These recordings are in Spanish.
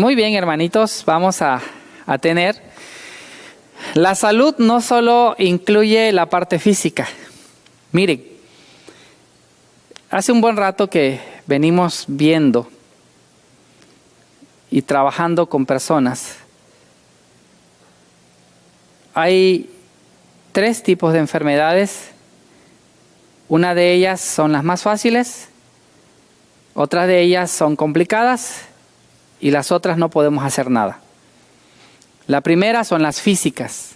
Muy bien, hermanitos, vamos a tener. La salud no solo incluye la parte física. Miren, hace un buen rato que venimos viendo y trabajando con personas. Hay 3 tipos de enfermedades. Una de ellas son las más fáciles, otras de ellas son complicadas y las otras no podemos hacer nada. La primera son las físicas.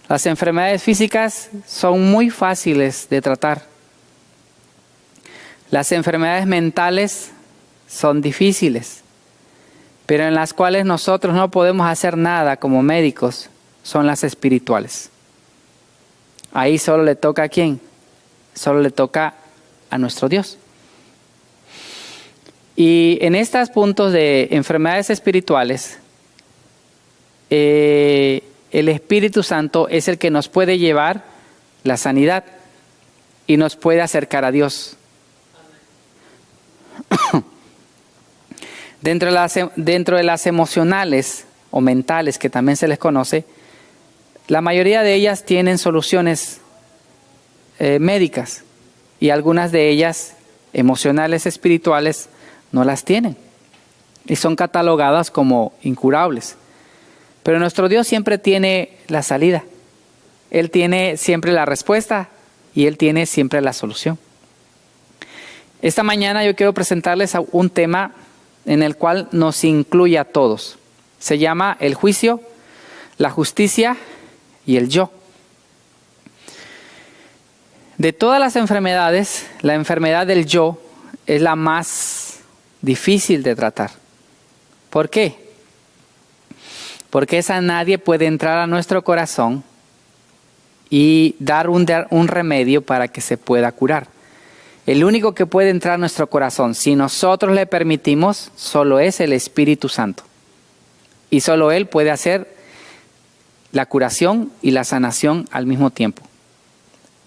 Las enfermedades físicas son muy fáciles de tratar. Las enfermedades mentales son difíciles, pero en las cuales nosotros no podemos hacer nada como médicos, son las espirituales. Ahí solo le toca ¿a quién? Solo le toca a nuestro Dios. Y en estos puntos de enfermedades espirituales, el Espíritu Santo es el que nos puede llevar la sanidad y nos puede acercar a Dios. Dentro de las emocionales o mentales, que también se les conoce, la mayoría de ellas tienen soluciones médicas y algunas de ellas emocionales, espirituales, no las tienen y son catalogadas como incurables. Pero nuestro Dios siempre tiene la salida. Él tiene siempre la respuesta y Él tiene siempre la solución. Esta mañana yo quiero presentarles un tema en el cual nos incluye a todos. Se llama el juicio, la justicia y el yo. De todas las enfermedades, la enfermedad del yo es la más difícil de tratar. ¿Por qué? Porque esa nadie puede entrar a nuestro corazón y dar un remedio para que se pueda curar. El único que puede entrar a nuestro corazón, si nosotros le permitimos, solo es el Espíritu Santo. Y solo Él puede hacer la curación y la sanación al mismo tiempo.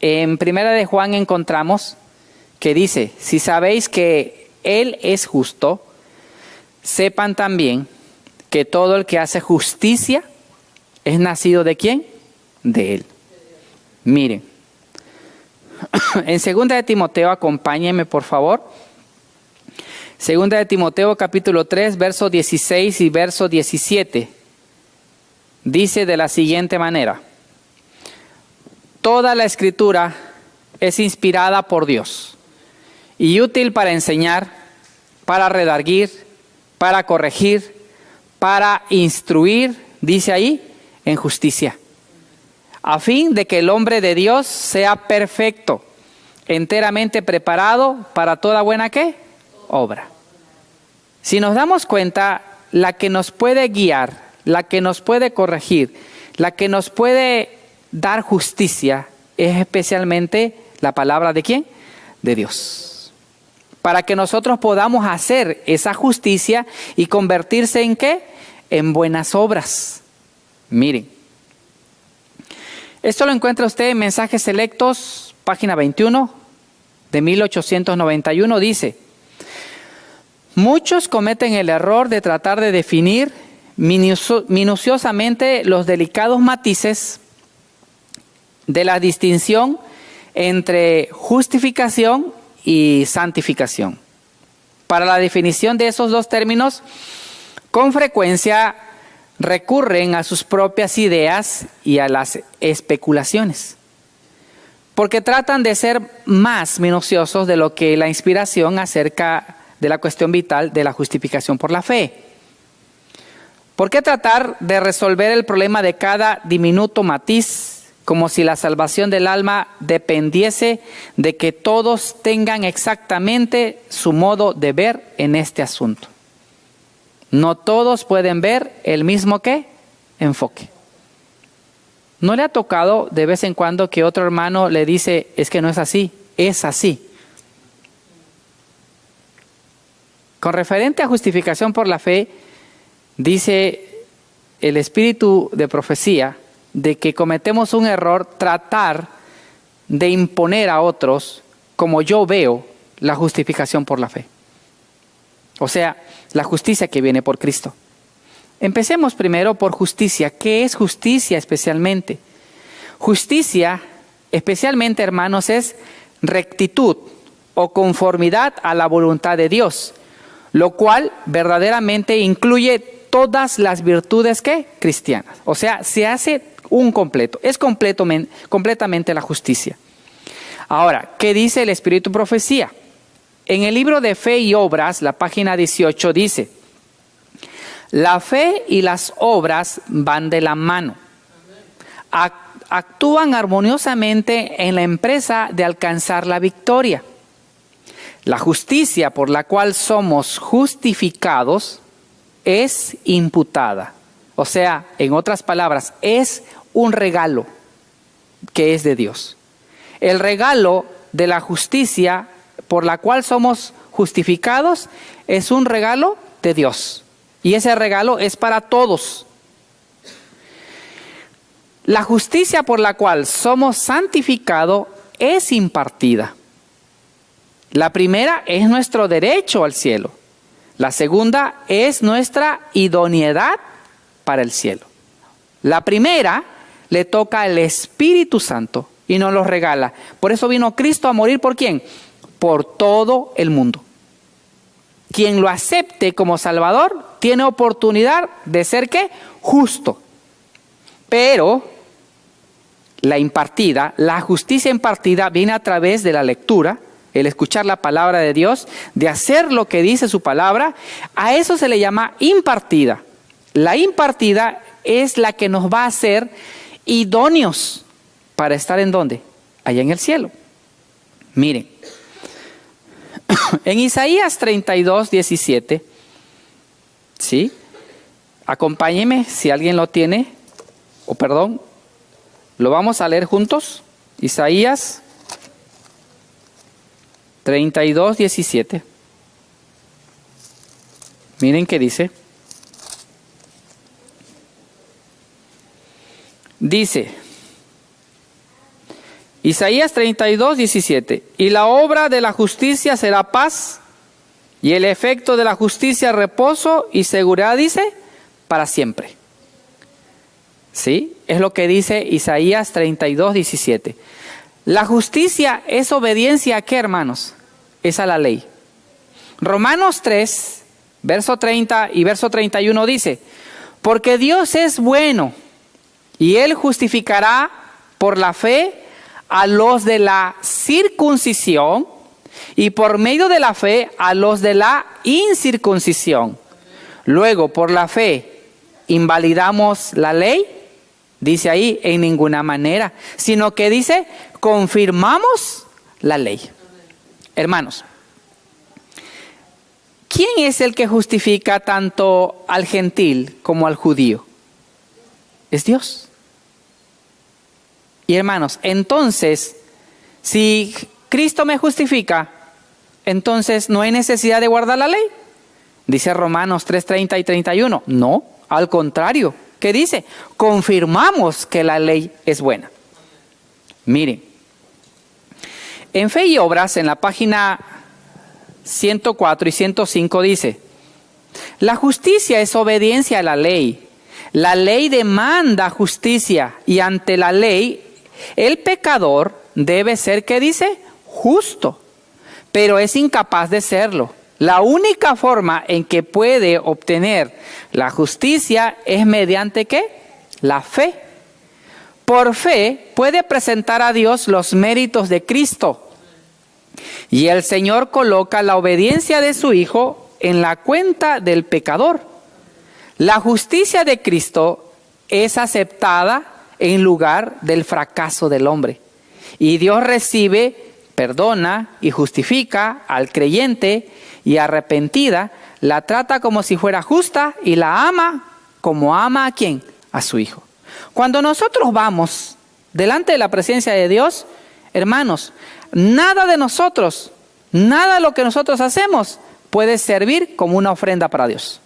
En Primera de Juan encontramos que dice, si sabéis que Él es justo, sepan también que todo el que hace justicia es nacido ¿de quién? De Él. Miren, en 2 de Timoteo, acompáñenme por favor. 2 de Timoteo capítulo 3, verso 16 y verso 17. Dice de la siguiente manera. Toda la escritura es inspirada por Dios y útil para enseñar, para redarguir, para corregir, para instruir, dice ahí, en justicia, a fin de que el hombre de Dios sea perfecto, enteramente preparado para toda buena ¿qué? Obra. Si nos damos cuenta, la que nos puede guiar, la que nos puede corregir, la que nos puede dar justicia, es especialmente la palabra ¿de quién? De Dios. Para que nosotros podamos hacer esa justicia y convertirse en ¿qué? En buenas obras. Miren. Esto lo encuentra usted en Mensajes Selectos, página 21, de 1891, dice: muchos cometen el error de tratar de definir minuciosamente los delicados matices de la distinción entre justificación y santificación. Para la definición de esos dos términos, con frecuencia recurren a sus propias ideas y a las especulaciones, porque tratan de ser más minuciosos de lo que la inspiración acerca de la cuestión vital de la justificación por la fe. ¿Por qué tratar de resolver el problema de cada diminuto matiz como si la salvación del alma dependiese de que todos tengan exactamente su modo de ver en este asunto? No todos pueden ver el mismo ¿qué? Enfoque. ¿No le ha tocado de vez en cuando que otro hermano le dice, es que no es así, es así? Con referente a justificación por la fe, dice el espíritu de profecía de que cometemos un error tratar de imponer a otros, como yo veo, la justificación por la fe. O sea, la justicia que viene por Cristo. Empecemos primero por justicia. ¿Qué es justicia especialmente? Justicia, especialmente, hermanos, es rectitud o conformidad a la voluntad de Dios, lo cual verdaderamente incluye todas las virtudes cristianas. O sea, se hace un completo, es completamente la justicia. Ahora, ¿qué dice el Espíritu Profecía? En el libro de Fe y Obras, la página 18 dice: la fe y las obras van de la mano. Actúan armoniosamente en la empresa de alcanzar la victoria. La justicia por la cual somos justificados es imputada. O sea, en otras palabras, es un regalo que es de Dios. El regalo de la justicia por la cual somos justificados es un regalo de Dios. Y ese regalo es para todos. La justicia por la cual somos santificados es impartida. La primera es nuestro derecho al cielo. La segunda es nuestra idoneidad para el cielo. La primera le toca al Espíritu Santo y nos lo regala. Por eso vino Cristo a morir, ¿por quién? Por todo el mundo. Quien lo acepte como Salvador tiene oportunidad de ser ¿qué? Justo. Pero la justicia impartida viene a través de la lectura, el escuchar la palabra de Dios, de hacer lo que dice su palabra. A eso se le llama impartida. La impartida es la que nos va a hacer idóneos para estar ¿en dónde? Allá en el cielo. Miren, en Isaías 32, 17, ¿sí? Acompáñenme si alguien lo tiene, lo vamos a leer juntos. Isaías 32, 17. Miren qué dice. Dice, Isaías 32, 17. Y la obra de la justicia será paz, y el efecto de la justicia reposo y seguridad, dice, para siempre. ¿Sí? Es lo que dice Isaías 32, 17. La justicia es obediencia ¿a qué, hermanos? Es a la ley. Romanos 3, verso 30 y verso 31 dice: porque Dios es bueno, y Él justificará por la fe a los de la circuncisión, y por medio de la fe a los de la incircuncisión. Luego, por la fe, ¿invalidamos la ley? Dice ahí, en ninguna manera, sino que dice, confirmamos la ley. Hermanos, ¿quién es el que justifica tanto al gentil como al judío? Es Dios. Y hermanos, entonces, si Cristo me justifica, entonces no hay necesidad de guardar la ley. Dice Romanos 3, 30 y 31. No, al contrario. ¿Qué dice? Confirmamos que la ley es buena. Miren, en Fe y Obras, en la página 104 y 105 dice: la justicia es obediencia a la ley. La ley demanda justicia, y ante la ley el pecador debe ser, ¿qué dice? Justo, pero es incapaz de serlo. La única forma en que puede obtener la justicia es mediante ¿qué? La fe. Por fe puede presentar a Dios los méritos de Cristo, y el Señor coloca la obediencia de su Hijo en la cuenta del pecador. La justicia de Cristo es aceptada en lugar del fracaso del hombre, y Dios recibe, perdona y justifica al creyente, y arrepentida la trata como si fuera justa, y la ama como ama ¿a quién? A su Hijo. Cuando nosotros vamos delante de la presencia de Dios, hermanos, nada de nosotros, nada de lo que nosotros hacemos puede servir como una ofrenda para Dios,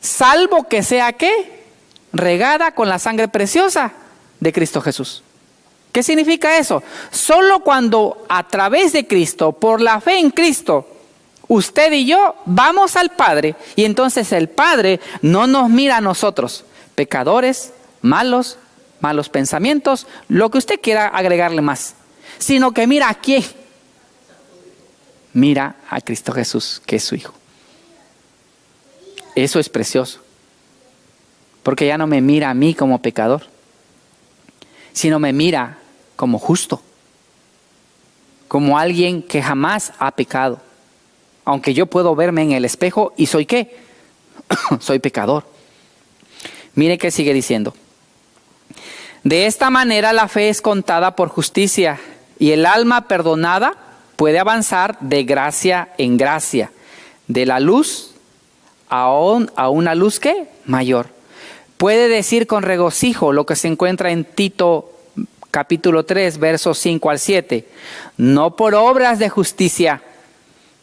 salvo que sea ¿qué? Regada con la sangre preciosa de Cristo Jesús. ¿Qué significa eso? Solo cuando a través de Cristo, por la fe en Cristo, Usted y yo vamos al Padre y entonces el Padre no nos mira a nosotros, pecadores, malos pensamientos, lo que usted quiera agregarle más, sino que mira a quién. Mira a Cristo Jesús, que es su Hijo. Eso es precioso, porque ya no me mira a mí como pecador, sino me mira como justo, como alguien que jamás ha pecado. Aunque yo puedo verme en el espejo y soy ¿qué? Soy pecador. Mire que sigue diciendo. De esta manera la fe es contada por justicia y el alma perdonada puede avanzar de gracia en gracia, de la luz a una luz ¿qué? Mayor. Puede decir con regocijo lo que se encuentra en Tito capítulo 3, versos 5 al 7. No por obras de justicia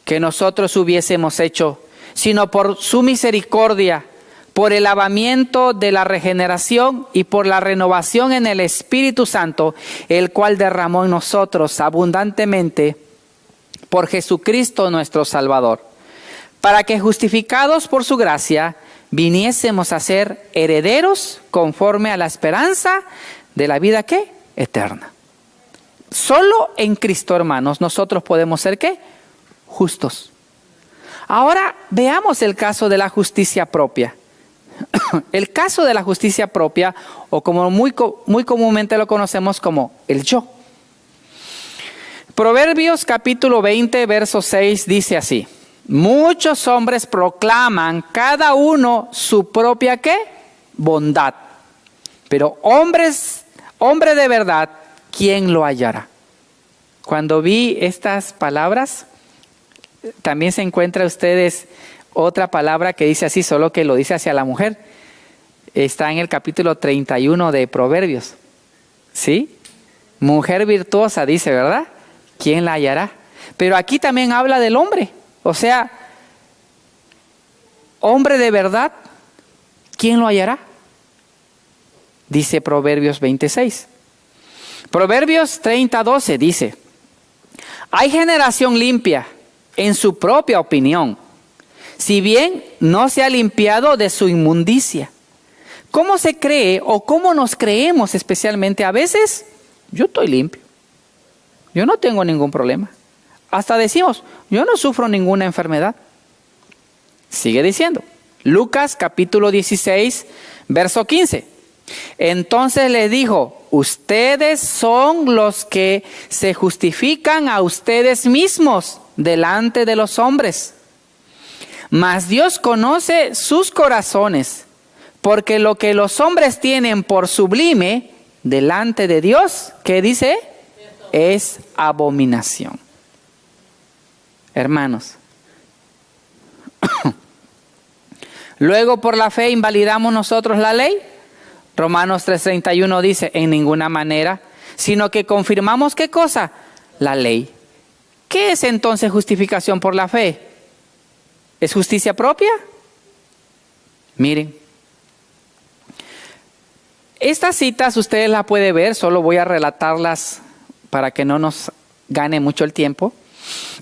que nosotros hubiésemos hecho, sino por su misericordia, por el lavamiento de la regeneración y por la renovación en el Espíritu Santo, el cual derramó en nosotros abundantemente por Jesucristo nuestro Salvador, para que justificados por su gracia, viniésemos a ser herederos conforme a la esperanza de la vida ¿qué? Eterna. Solo en Cristo, hermanos, nosotros podemos ser ¿qué? Justos. Ahora veamos el caso de la justicia propia. El caso de la justicia propia, o como muy comúnmente lo conocemos como el yo. Proverbios capítulo 20, verso 6 dice así: muchos hombres proclaman cada uno su propia ¿qué? Bondad, pero hombre de verdad, ¿quién lo hallará? Cuando vi estas palabras, también se encuentra ustedes otra palabra que dice así, solo que lo dice hacia la mujer. Está en el capítulo 31 de Proverbios. ¿Sí? Mujer virtuosa, dice, ¿verdad? ¿Quién la hallará? Pero aquí también habla del hombre. O sea, hombre de verdad, ¿quién lo hallará? Dice Proverbios 26. Proverbios 30:12 dice: hay generación limpia en su propia opinión, si bien no se ha limpiado de su inmundicia. ¿Cómo se cree o cómo nos creemos especialmente? A veces, yo estoy limpio, yo no tengo ningún problema. Hasta decimos, yo no sufro ninguna enfermedad. Sigue diciendo, Lucas capítulo 16, verso 15. Entonces les dijo: ustedes son los que se justifican a ustedes mismos delante de los hombres, mas Dios conoce sus corazones, porque lo que los hombres tienen por sublime delante de Dios, ¿qué dice? Es abominación. Hermanos, luego por la fe invalidamos nosotros la ley. Romanos 3:31 dice: en ninguna manera, sino que confirmamos ¿qué cosa? La ley. ¿Qué es entonces justificación por la fe? ¿Es justicia propia? Miren, estas citas ustedes las pueden ver, solo voy a relatarlas para que no nos gane mucho el tiempo.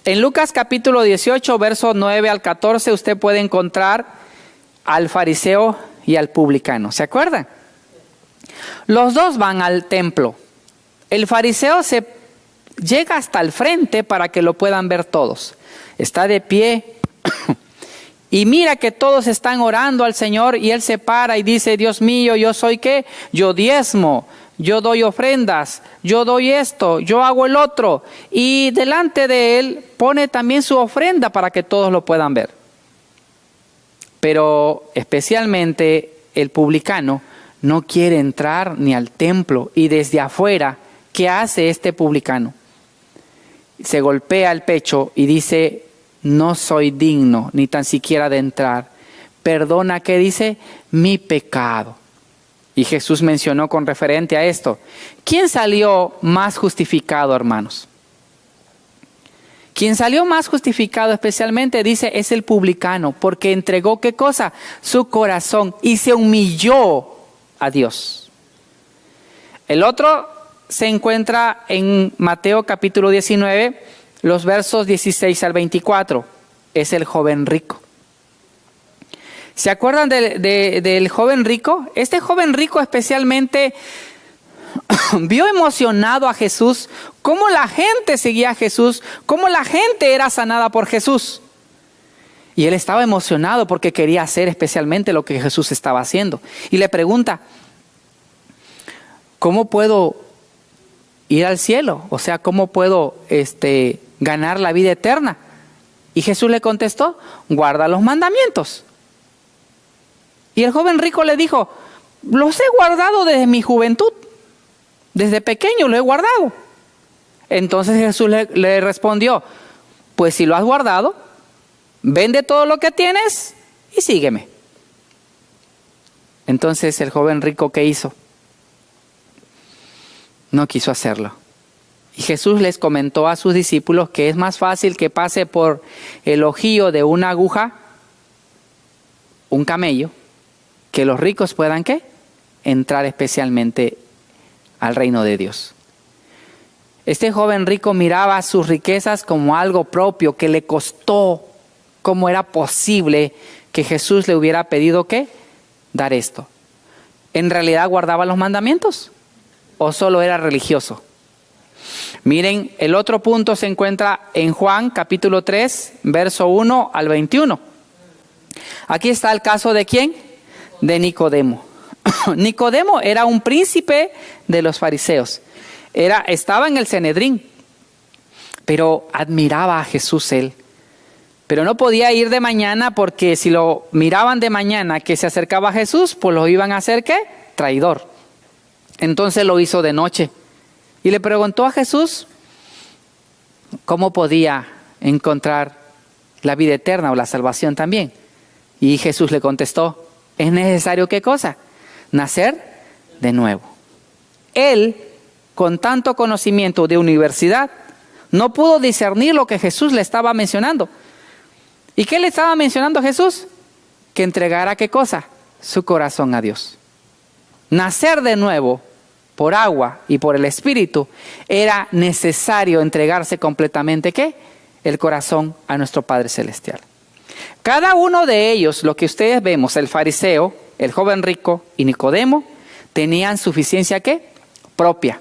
En Lucas capítulo 18, versos 9 al 14, usted puede encontrar al fariseo y al publicano. ¿Se acuerdan? Los dos van al templo. El fariseo se llega hasta el frente para que lo puedan ver todos. Está de pie y mira que todos están orando al Señor y él se para y dice: Dios mío, ¿yo soy qué? Yo diezmo, yo doy ofrendas, yo doy esto, yo hago el otro. Y delante de él pone también su ofrenda para que todos lo puedan ver. Pero especialmente el publicano no quiere entrar ni al templo, y desde afuera, ¿qué hace este publicano? Se golpea el pecho y dice: no soy digno ni tan siquiera de entrar. Perdona, ¿qué dice? Mi pecado. Y Jesús mencionó con referente a esto: ¿quién salió más justificado, hermanos? Quien salió más justificado especialmente, dice, es el publicano, porque entregó ¿qué cosa? Su corazón y se humilló a Dios. El otro se encuentra en Mateo capítulo 19, los versos 16 al 24. es el joven rico. ¿Se acuerdan del joven rico? Este joven rico especialmente vio emocionado a Jesús, cómo la gente seguía a Jesús, cómo la gente era sanada por Jesús. Y él estaba emocionado porque quería hacer especialmente lo que Jesús estaba haciendo. Y le pregunta, ¿cómo puedo ir al cielo? O sea, ¿cómo puedo ganar la vida eterna? Y Jesús le contestó, guarda los mandamientos. Y el joven rico le dijo, los he guardado desde mi juventud. Desde pequeño lo he guardado. Entonces Jesús le respondió, pues si lo has guardado, vende todo lo que tienes y sígueme. Entonces el joven rico, ¿qué hizo? No quiso hacerlo. Y Jesús les comentó a sus discípulos que es más fácil que pase por el ojillo de una aguja, un camello, que los ricos puedan, ¿qué? Entrar especialmente al reino de Dios. Este joven rico miraba sus riquezas como algo propio que le costó. ¿Cómo era posible que Jesús le hubiera pedido qué? Dar esto. ¿En realidad guardaba los mandamientos? ¿O solo era religioso? Miren, el otro punto se encuentra en Juan capítulo 3, verso 1 al 21. Aquí está el caso de ¿quién? De Nicodemo. Nicodemo era un príncipe de los fariseos. Estaba en el Sanedrín, pero admiraba a Jesús él. Pero no podía ir de mañana porque si lo miraban de mañana que se acercaba a Jesús, pues lo iban a hacer ¿qué? Traidor. Entonces lo hizo de noche. Y le preguntó a Jesús cómo podía encontrar la vida eterna o la salvación también. Y Jesús le contestó, ¿es necesario qué cosa? Nacer de nuevo. Él, con tanto conocimiento de universidad, no pudo discernir lo que Jesús le estaba mencionando. ¿Y qué le estaba mencionando Jesús? Que entregara ¿qué cosa? Su corazón a Dios. Nacer de nuevo por agua y por el Espíritu, era necesario entregarse completamente ¿qué? El corazón a nuestro Padre Celestial. Cada uno de ellos, lo que ustedes vemos, el fariseo, el joven rico y Nicodemo, tenían suficiencia ¿qué? Propia.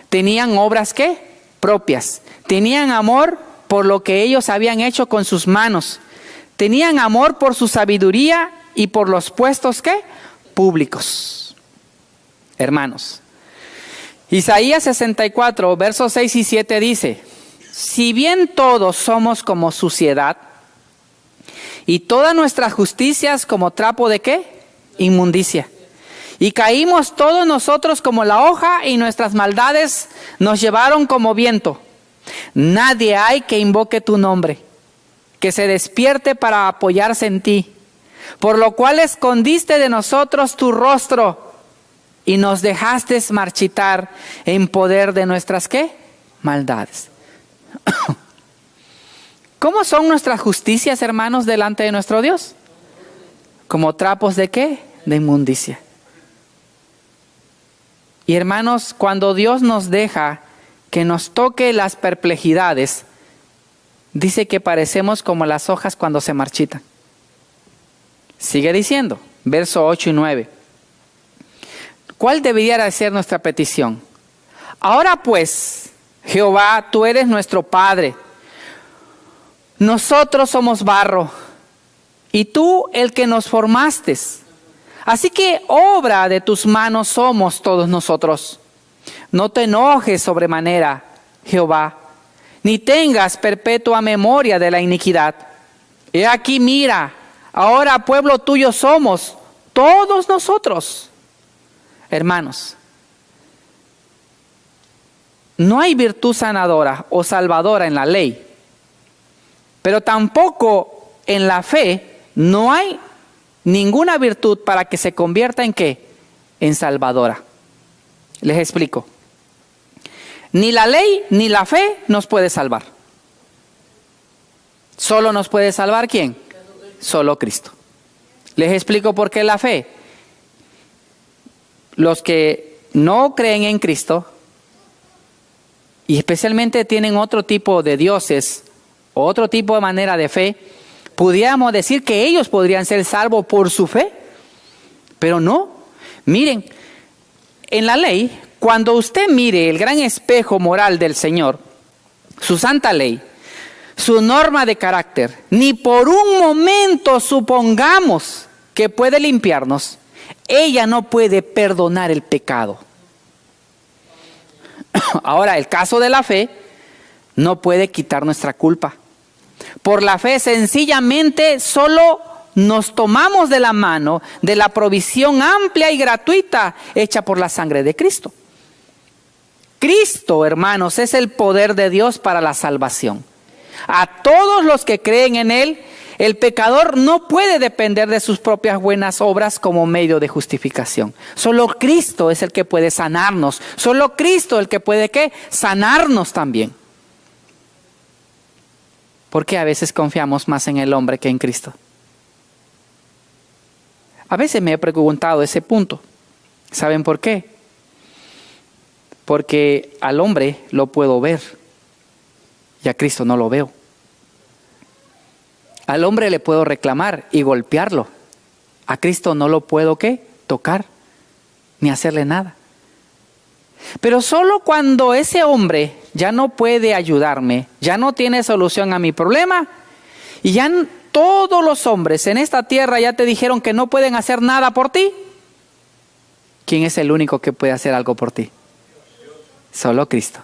Tenían obras ¿qué? Propias. Tenían amor por lo que ellos habían hecho con sus manos. Tenían amor por su sabiduría y por los puestos ¿qué? Públicos. Hermanos, Isaías 64, versos 6 y 7 dice, si bien todos somos como suciedad y todas nuestras justicias como trapo de ¿qué? Inmundicia. Y caímos todos nosotros como la hoja y nuestras maldades nos llevaron como viento. Nadie hay que invoque tu nombre, que se despierte para apoyarse en ti. Por lo cual escondiste de nosotros tu rostro y nos dejaste marchitar en poder de nuestras ¿qué? Maldades. ¿Cómo son nuestras justicias, hermanos, delante de nuestro Dios? Como trapos de ¿qué? De inmundicia. Y hermanos, cuando Dios nos deja que nos toque las perplejidades, dice que parecemos como las hojas cuando se marchitan. Sigue diciendo, verso 8 y 9. ¿Cuál debería ser nuestra petición? Ahora pues, Jehová, tú eres nuestro Padre. Nosotros somos barro y tú el que nos formaste. Así que obra de tus manos somos todos nosotros. No te enojes sobremanera, Jehová, ni tengas perpetua memoria de la iniquidad. He aquí, mira, ahora pueblo tuyo somos todos nosotros. Hermanos, no hay virtud sanadora o salvadora en la ley, pero tampoco en la fe no hay ninguna virtud para que se convierta en ¿qué? En salvadora. Les explico. Ni la ley ni la fe nos puede salvar. Solo nos puede salvar ¿quién? Solo Cristo. Les explico por qué la fe. Los que no creen en Cristo y especialmente tienen otro tipo de dioses, otro tipo de manera de fe, Pudiéramos decir que ellos podrían ser salvos por su fe, pero no. Miren, en la ley, cuando usted mire el gran espejo moral del Señor, su santa ley, su norma de carácter, ni por un momento supongamos que puede limpiarnos, ella no puede perdonar el pecado. Ahora, el caso de la fe no puede quitar nuestra culpa. Por la fe sencillamente solo nos tomamos de la mano de la provisión amplia y gratuita hecha por la sangre de Cristo. Cristo, hermanos, es el poder de Dios para la salvación. A todos los que creen en Él, el pecador no puede depender de sus propias buenas obras como medio de justificación. Solo Cristo es el que puede sanarnos. Solo Cristo es el que puede, ¿qué? Sanarnos también. ¿Por qué a veces confiamos más en el hombre que en Cristo? A veces me he preguntado ese punto. ¿Saben por qué? Porque al hombre lo puedo ver y a Cristo no lo veo. Al hombre le puedo reclamar y golpearlo. A Cristo no lo puedo, ¿qué? Tocar, ni hacerle nada. Pero solo cuando ese hombre ya no puede ayudarme, ya no tiene solución a mi problema, y ya todos los hombres en esta tierra ya te dijeron que no pueden hacer nada por ti, ¿quién es el único que puede hacer algo por ti? Solo Cristo.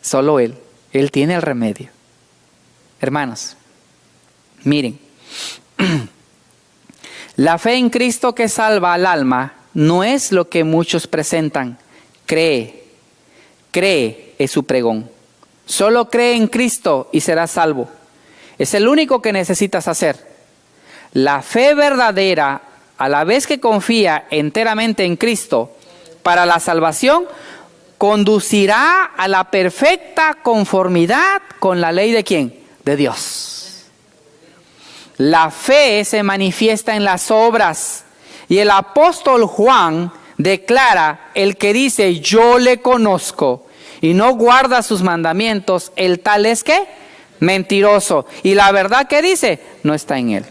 Solo Él. Él tiene el remedio. Hermanos, miren, la fe en Cristo que salva al alma no es lo que muchos presentan. Cree es su pregón. Solo cree en Cristo y serás salvo. Es el único que necesitas hacer. La fe verdadera, a la vez que confía enteramente en Cristo para la salvación, conducirá a la perfecta conformidad con la ley de ¿quién? De Dios. La fe se manifiesta en las obras y el apóstol Juan declara: el que dice yo le conozco y no guarda sus mandamientos, el tal es ¿qué? Mentiroso, y la verdad que dice no está en él.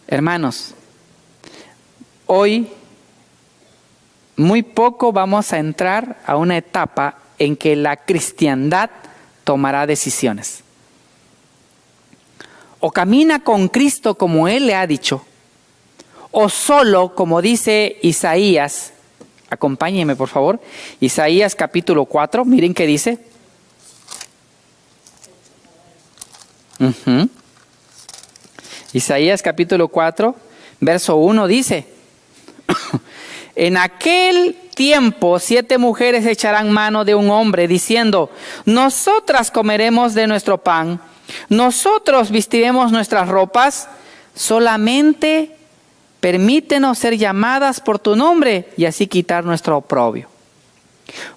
Hermanos, hoy muy poco vamos a entrar a una etapa en que la cristiandad tomará decisiones. O camina con Cristo como Él le ha dicho, o solo, como dice Isaías. Acompáñenme por favor, Isaías capítulo 4, miren qué dice. Isaías capítulo 4, verso 1 dice: en aquel tiempo 7 mujeres echarán mano de un hombre diciendo: nosotras comeremos de nuestro pan, nosotros vestiremos nuestras ropas, solamente permítenos ser llamadas por tu nombre y así quitar nuestro oprobio.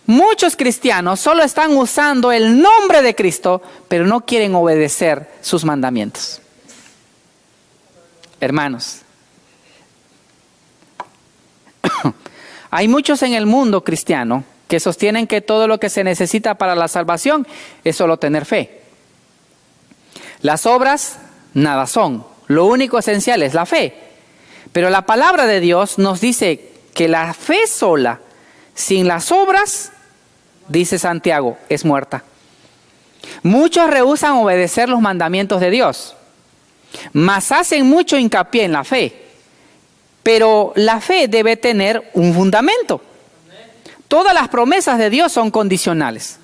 Muchos cristianos solo están usando el nombre de Cristo, pero no quieren obedecer sus mandamientos. Hermanos, hay muchos en el mundo cristiano que sostienen que todo lo que se necesita para la salvación es solo tener fe. Las obras nada son, lo único esencial es la fe. Pero la palabra de Dios nos dice que la fe sola, sin las obras, dice Santiago, es muerta. Muchos rehúsan obedecer los mandamientos de Dios, mas hacen mucho hincapié en la fe. Pero la fe debe tener un fundamento. Todas las promesas de Dios son condicionales.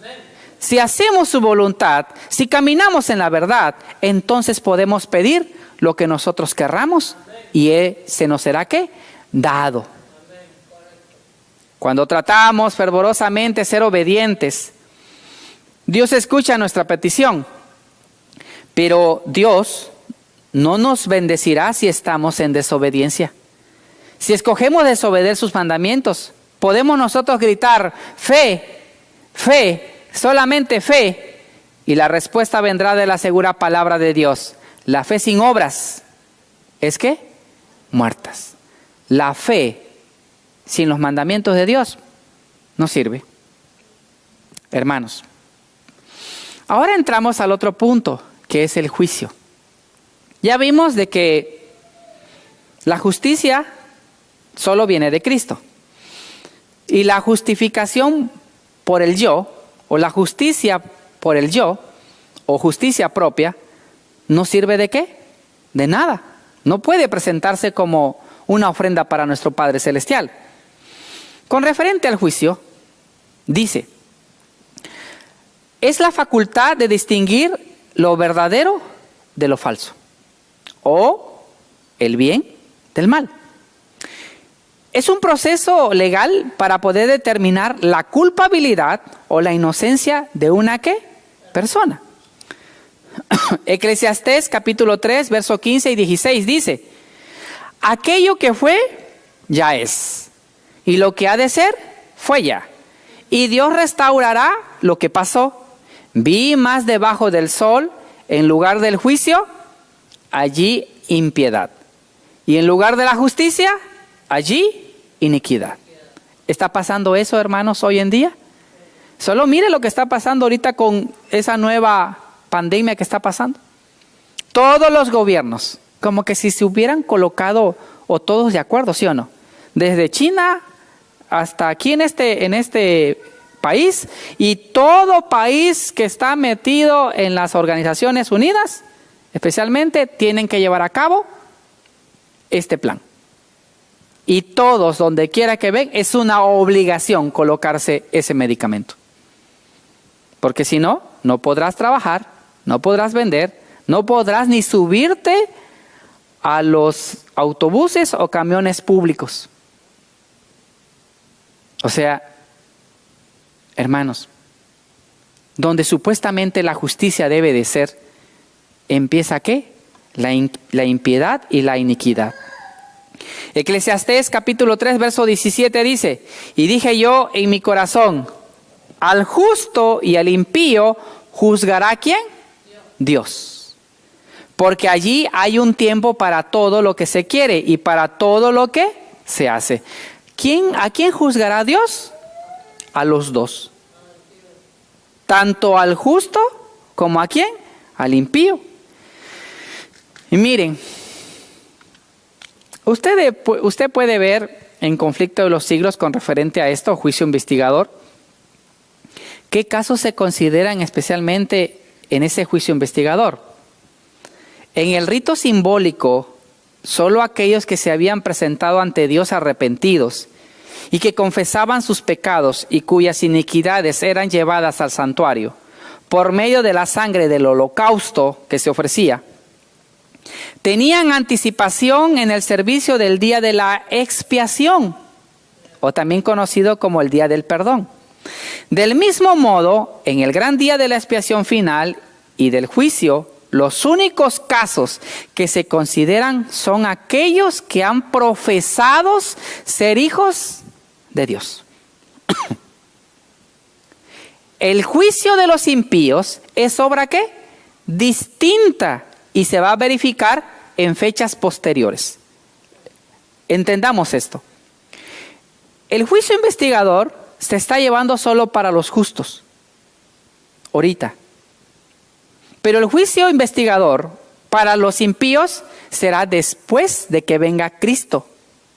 Si hacemos su voluntad, si caminamos en la verdad, entonces podemos pedir lo que nosotros querramos y se nos será ¿qué? Dado. Cuando tratamos fervorosamente ser obedientes, Dios escucha nuestra petición, pero Dios no nos bendecirá si estamos en desobediencia. Si escogemos desobedecer sus mandamientos, podemos nosotros gritar fe, fe, solamente fe, y la respuesta vendrá de la segura palabra de Dios. La fe sin obras es ¿qué? Muertas. La fe sin los mandamientos de Dios no sirve. Hermanos, ahora entramos al otro punto, que es el juicio. Ya vimos de que la justicia solo viene de Cristo. Y la justificación por el yo, o la justicia por el yo, o justicia propia, ¿no sirve de qué? De nada. No puede presentarse como una ofrenda para nuestro Padre Celestial. Con referente al juicio, dice, es la facultad de distinguir lo verdadero de lo falso, o el bien del mal. Es un proceso legal para poder determinar la culpabilidad o la inocencia de una ¿qué? Persona. Eclesiastés capítulo 3, verso 15 y 16 dice, aquello que fue, ya es, y lo que ha de ser, fue ya. Y Dios restaurará lo que pasó. Vi más debajo del sol, en lugar del juicio, allí impiedad. Y en lugar de la justicia, allí iniquidad. ¿Está pasando eso, hermanos, hoy en día? Solo mire lo que está pasando ahorita con esa nueva pandemia que está pasando. Todos los gobiernos, como que si se hubieran colocado, o todos de acuerdo, ¿sí o no? Desde China hasta aquí en este país, y todo país que está metido en las Organizaciones Unidas, especialmente, tienen que llevar a cabo este plan. Y todos, donde quiera que ven, es una obligación colocarse ese medicamento. Porque si no, no podrás trabajar, no podrás vender, no podrás ni subirte a los autobuses o camiones públicos. O sea, hermanos, donde supuestamente la justicia debe de ser, ¿empieza qué? La impiedad y la iniquidad. Eclesiastés capítulo 3, verso 17 dice, y dije yo en mi corazón, al justo y al impío juzgará ¿quién? Dios. Porque allí hay un tiempo para todo lo que se quiere y para todo lo que se hace. ¿A quién juzgará Dios? A los dos. Tanto al justo como ¿a quién? Al impío. Y miren, usted puede ver en Conflicto de los Siglos con referente a esto, juicio investigador, qué casos se consideran especialmente en ese juicio investigador. En el rito simbólico, solo aquellos que se habían presentado ante Dios arrepentidos y que confesaban sus pecados y cuyas iniquidades eran llevadas al santuario por medio de la sangre del holocausto que se ofrecía, tenían anticipación en el servicio del día de la expiación, o también conocido como el día del perdón. Del mismo modo, en el gran día de la expiación final y del juicio, los únicos casos que se consideran son aquellos que han profesado ser hijos de Dios. El juicio de los impíos es obra ¿qué? Distinta y se va a verificar en fechas posteriores. Entendamos esto. El juicio investigador se está llevando solo para los justos, ahorita. Pero el juicio investigador para los impíos será después de que venga Cristo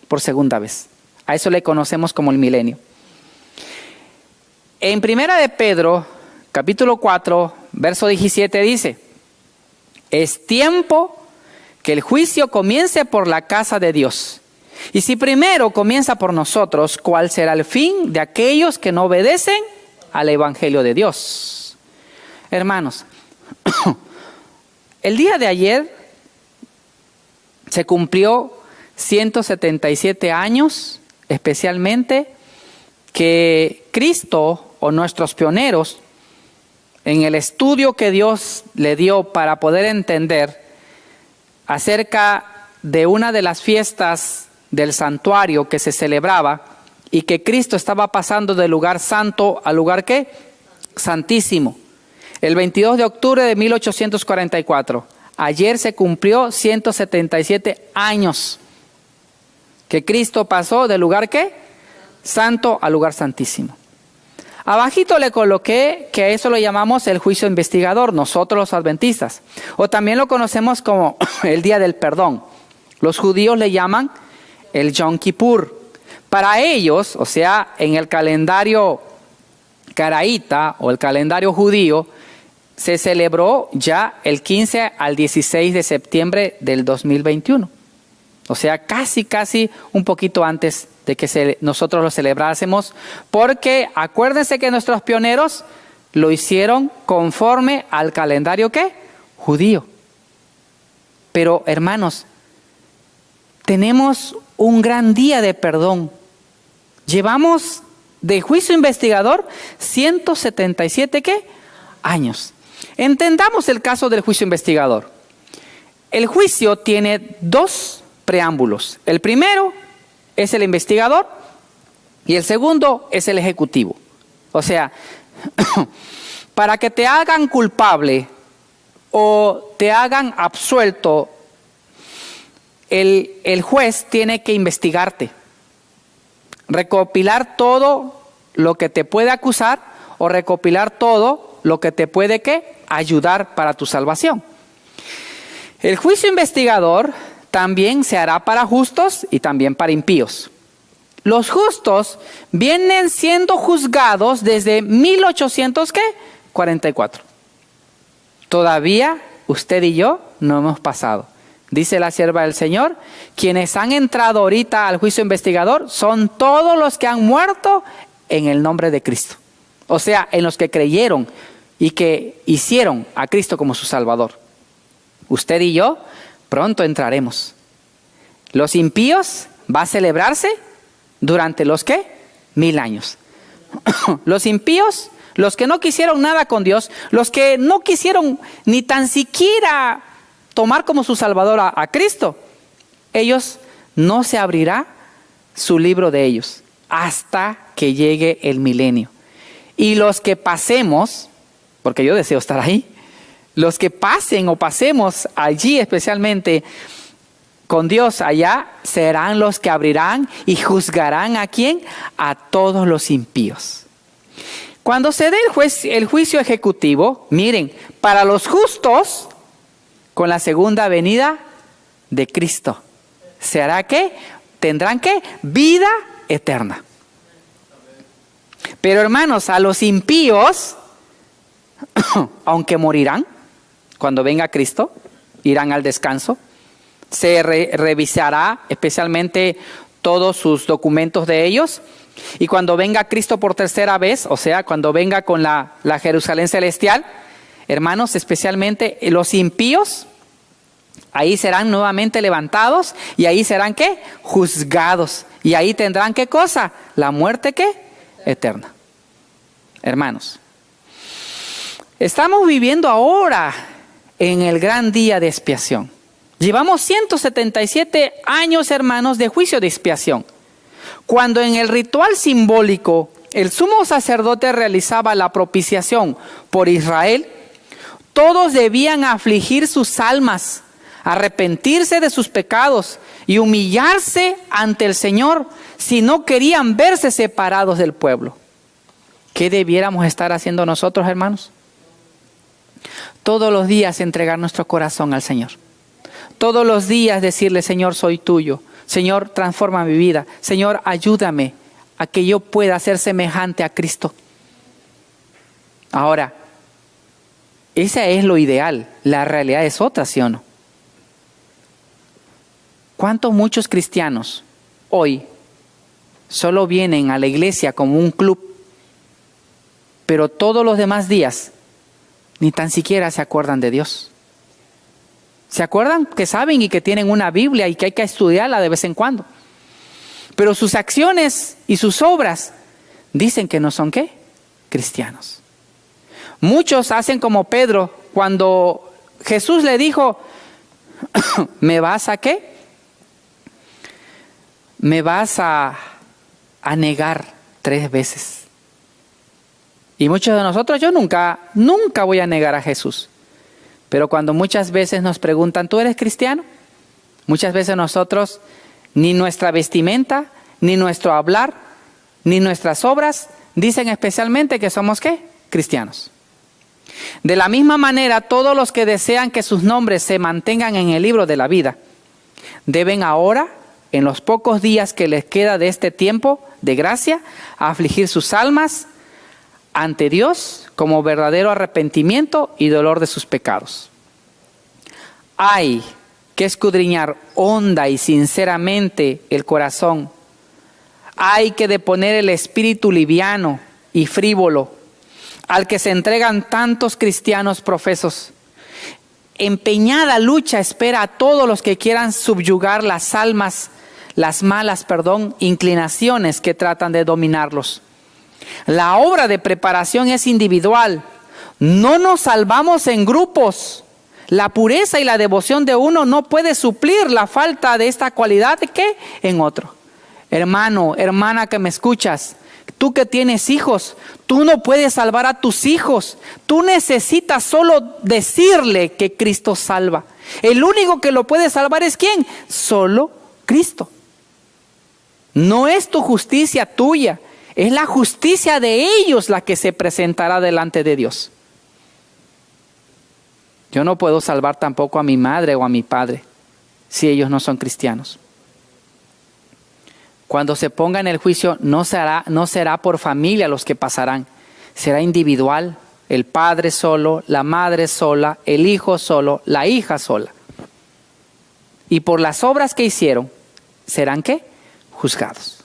por segunda vez. A eso le conocemos como el milenio. En 1 de Pedro, capítulo 4, verso 17 dice, es tiempo que el juicio comience por la casa de Dios. Y si primero comienza por nosotros, ¿cuál será el fin de aquellos que no obedecen al Evangelio de Dios? Hermanos, el día de ayer se cumplió 177 años, especialmente que Cristo o nuestros pioneros, en el estudio que Dios le dio para poder entender acerca de una de las fiestas del santuario que se celebraba y que Cristo estaba pasando del lugar santo al lugar ¿qué? Santísimo. El 22 de octubre de 1844. Ayer se cumplió 177 años que Cristo pasó del lugar ¿qué? Santo al lugar santísimo. Abajito le coloqué que a eso lo llamamos el juicio investigador, nosotros los adventistas. O también lo conocemos como el día del perdón. Los judíos le llaman el Yom Kippur. Para ellos, o sea, en el calendario caraíta o el calendario judío, se celebró ya el 15 al 16 de septiembre del 2021. O sea, casi un poquito antes de que nosotros lo celebrásemos, porque acuérdense que nuestros pioneros lo hicieron conforme al calendario ¿qué? Judío. Pero hermanos, tenemos un gran día de perdón. Llevamos de juicio investigador 177 ¿qué? Años. Entendamos el caso del juicio investigador. El juicio tiene dos preámbulos. El primero es el investigador y el segundo es el ejecutivo. O sea, para que te hagan culpable o te hagan absuelto, el juez tiene que investigarte, recopilar todo lo que te puede acusar o recopilar todo lo que te puede ¿qué? Ayudar para tu salvación. El juicio investigador también se hará para justos y también para impíos. Los justos vienen siendo juzgados desde 1844. Todavía usted y yo no hemos pasado. Dice la sierva del Señor, quienes han entrado ahorita al juicio investigador son todos los que han muerto en el nombre de Cristo. O sea, en los que creyeron y que hicieron a Cristo como su Salvador. Usted y yo pronto entraremos. Los impíos va a celebrarse durante los ¿qué? 1000 años. Los impíos, los que no quisieron nada con Dios, los que no quisieron ni tan siquiera tomar como su Salvador a Cristo, ellos no se abrirá su libro de ellos hasta que llegue el milenio. Y los que pasemos, porque yo deseo estar ahí, los que pasen o pasemos allí especialmente con Dios allá, serán los que abrirán y juzgarán ¿a quién? A todos los impíos. Cuando se dé el juicio ejecutivo, miren, para los justos, con la segunda venida de Cristo, se hará ¿qué? Tendrán ¿qué? Vida eterna. Pero hermanos, a los impíos, aunque morirán, cuando venga Cristo, irán al descanso. Se revisará especialmente todos sus documentos de ellos. Y cuando venga Cristo por tercera vez, o sea, cuando venga con la Jerusalén celestial, hermanos, especialmente los impíos, ahí serán nuevamente levantados y ahí serán ¿qué? Juzgados. Y ahí tendrán ¿qué cosa? La muerte ¿qué? Eterna. Hermanos, estamos viviendo ahora en el gran día de expiación. Llevamos 177 años, hermanos, de juicio de expiación. Cuando en el ritual simbólico el sumo sacerdote realizaba la propiciación por Israel, todos debían afligir sus almas, arrepentirse de sus pecados y humillarse ante el Señor si no querían verse separados del pueblo. ¿Qué debiéramos estar haciendo nosotros, hermanos? Todos los días entregar nuestro corazón al Señor. Todos los días decirle, Señor, soy tuyo. Señor, transforma mi vida. Señor, ayúdame a que yo pueda ser semejante a Cristo. Ahora, ese es lo ideal. La realidad es otra, ¿sí o no? ¿Cuántos muchos cristianos hoy solo vienen a la iglesia como un club, pero todos los demás días ni tan siquiera se acuerdan de Dios? ¿Se acuerdan que saben y que tienen una Biblia y que hay que estudiarla de vez en cuando? Pero sus acciones y sus obras dicen que no son ¿qué? Cristianos. Muchos hacen como Pedro cuando Jesús le dijo, ¿me vas a qué? Me vas a negar 3 veces. Y muchos de nosotros, yo nunca voy a negar a Jesús. Pero cuando muchas veces nos preguntan, ¿tú eres cristiano? Muchas veces nosotros, ni nuestra vestimenta, ni nuestro hablar, ni nuestras obras dicen especialmente que somos ¿qué? Cristianos. De la misma manera, todos los que desean que sus nombres se mantengan en el libro de la vida, deben ahora, en los pocos días que les queda de este tiempo de gracia, afligir sus almas ante Dios como verdadero arrepentimiento y dolor de sus pecados. Hay que escudriñar honda y sinceramente el corazón. Hay que deponer el espíritu liviano y frívolo al que se entregan tantos cristianos profesos. Empeñada lucha espera a todos los que quieran subyugar las malas inclinaciones que tratan de dominarlos. La obra de preparación es individual. No nos salvamos en grupos. La pureza y la devoción de uno no puede suplir la falta de esta cualidad ¿de qué? En otro. Hermano, hermana que me escuchas, tú que tienes hijos, tú no puedes salvar a tus hijos. Tú necesitas solo decirle que Cristo salva. El único que lo puede salvar es ¿quién? Solo Cristo. No es tu justicia tuya, es la justicia de ellos la que se presentará delante de Dios. Yo no puedo salvar tampoco a mi madre o a mi padre si ellos no son cristianos. Cuando se ponga en el juicio no será por familia los que pasarán, será individual, el padre solo, la madre sola, el hijo solo, la hija sola. Y por las obras que hicieron, ¿serán qué? Juzgados.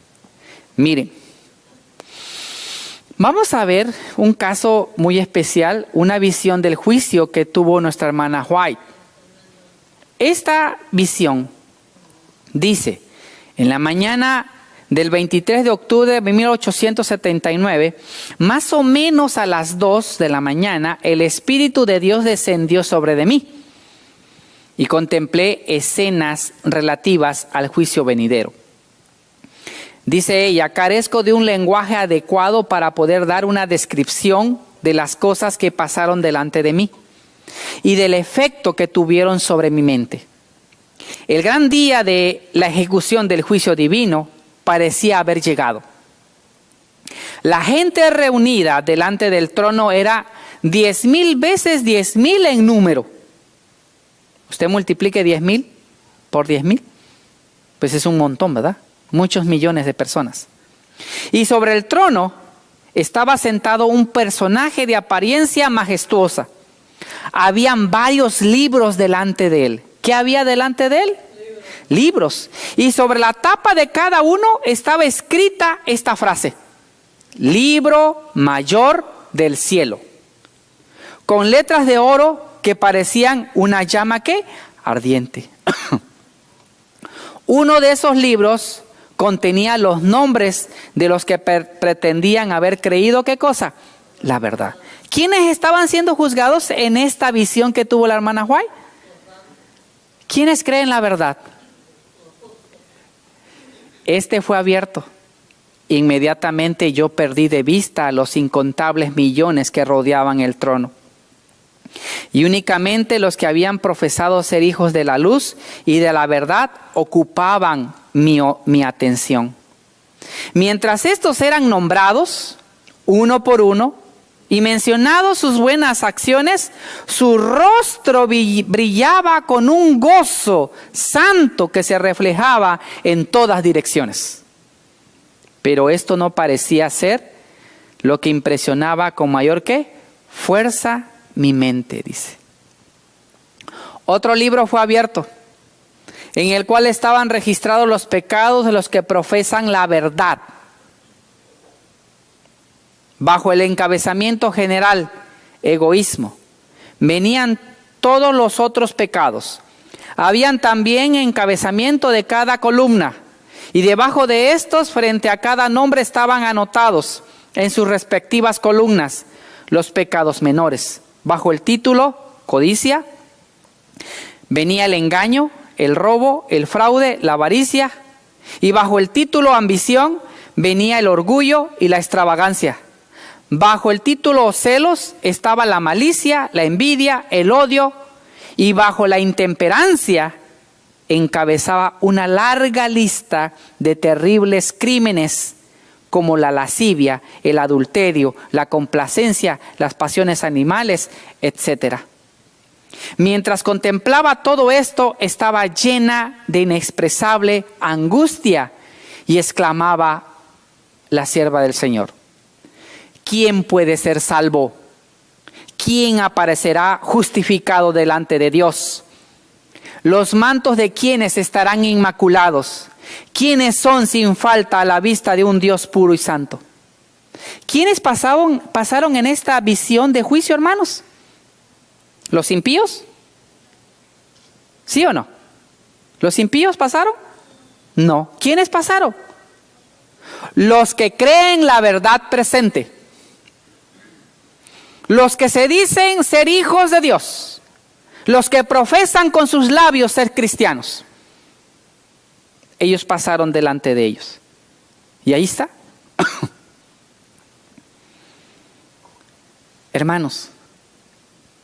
Miren, vamos a ver un caso muy especial, una visión del juicio que tuvo nuestra hermana White. Esta visión dice, en la mañana del 23 de octubre de 1879, más o menos a las 2 de la mañana, el Espíritu de Dios descendió sobre de mí y contemplé escenas relativas al juicio venidero. Dice ella, carezco de un lenguaje adecuado para poder dar una descripción de las cosas que pasaron delante de mí y del efecto que tuvieron sobre mi mente. El gran día de la ejecución del juicio divino parecía haber llegado. La gente reunida delante del trono era 10,000 veces 10,000 en número. Usted multiplique 10,000 por 10,000, pues es un montón, ¿verdad? Muchos millones de personas. Y sobre el trono estaba sentado un personaje de apariencia majestuosa. Habían varios libros delante de él. ¿Qué había delante de él? Libros. Y sobre la tapa de cada uno estaba escrita esta frase: Libro mayor del cielo. Con letras de oro que parecían una llama ¿qué? Ardiente. Uno de esos libros contenía los nombres de los que pretendían haber creído, ¿qué cosa? La verdad. ¿Quiénes estaban siendo juzgados en esta visión que tuvo la hermana White? ¿Quiénes creen la verdad? Este fue abierto. Inmediatamente yo perdí de vista a los incontables millones que rodeaban el trono. Y únicamente los que habían profesado ser hijos de la luz y de la verdad ocupaban mi atención. Mientras estos eran nombrados uno por uno y mencionados sus buenas acciones, su rostro brillaba con un gozo santo que se reflejaba en todas direcciones. Pero esto no parecía ser lo que impresionaba con mayor ¿qué? Fuerza mi mente, dice. Otro libro fue abierto, en el cual estaban registrados los pecados de los que profesan la verdad. Bajo el encabezamiento general, egoísmo, venían todos los otros pecados. Habían también encabezamiento de cada columna, y debajo de estos, frente a cada nombre, estaban anotados en sus respectivas columnas los pecados menores. Bajo el título codicia venía el engaño, el robo, el fraude, la avaricia, y bajo el título ambición venía el orgullo y la extravagancia. Bajo el título celos estaba la malicia, la envidia, el odio, y bajo la intemperancia encabezaba una larga lista de terribles crímenes como la lascivia, el adulterio, la complacencia, las pasiones animales, etc. Mientras contemplaba todo esto, estaba llena de inexpresable angustia y exclamaba la sierva del Señor: ¿quién puede ser salvo? ¿Quién aparecerá justificado delante de Dios? Los mantos de quienes estarán inmaculados. ¿Quiénes son sin falta a la vista de un Dios puro y santo? ¿Quiénes pasaron en esta visión de juicio, hermanos? ¿Los impíos? ¿Sí o no? ¿Los impíos pasaron? No. ¿Quiénes pasaron? Los que creen la verdad presente. Los que se dicen ser hijos de Dios. Los que profesan con sus labios ser cristianos. Ellos pasaron delante de ellos. Y ahí está. Hermanos,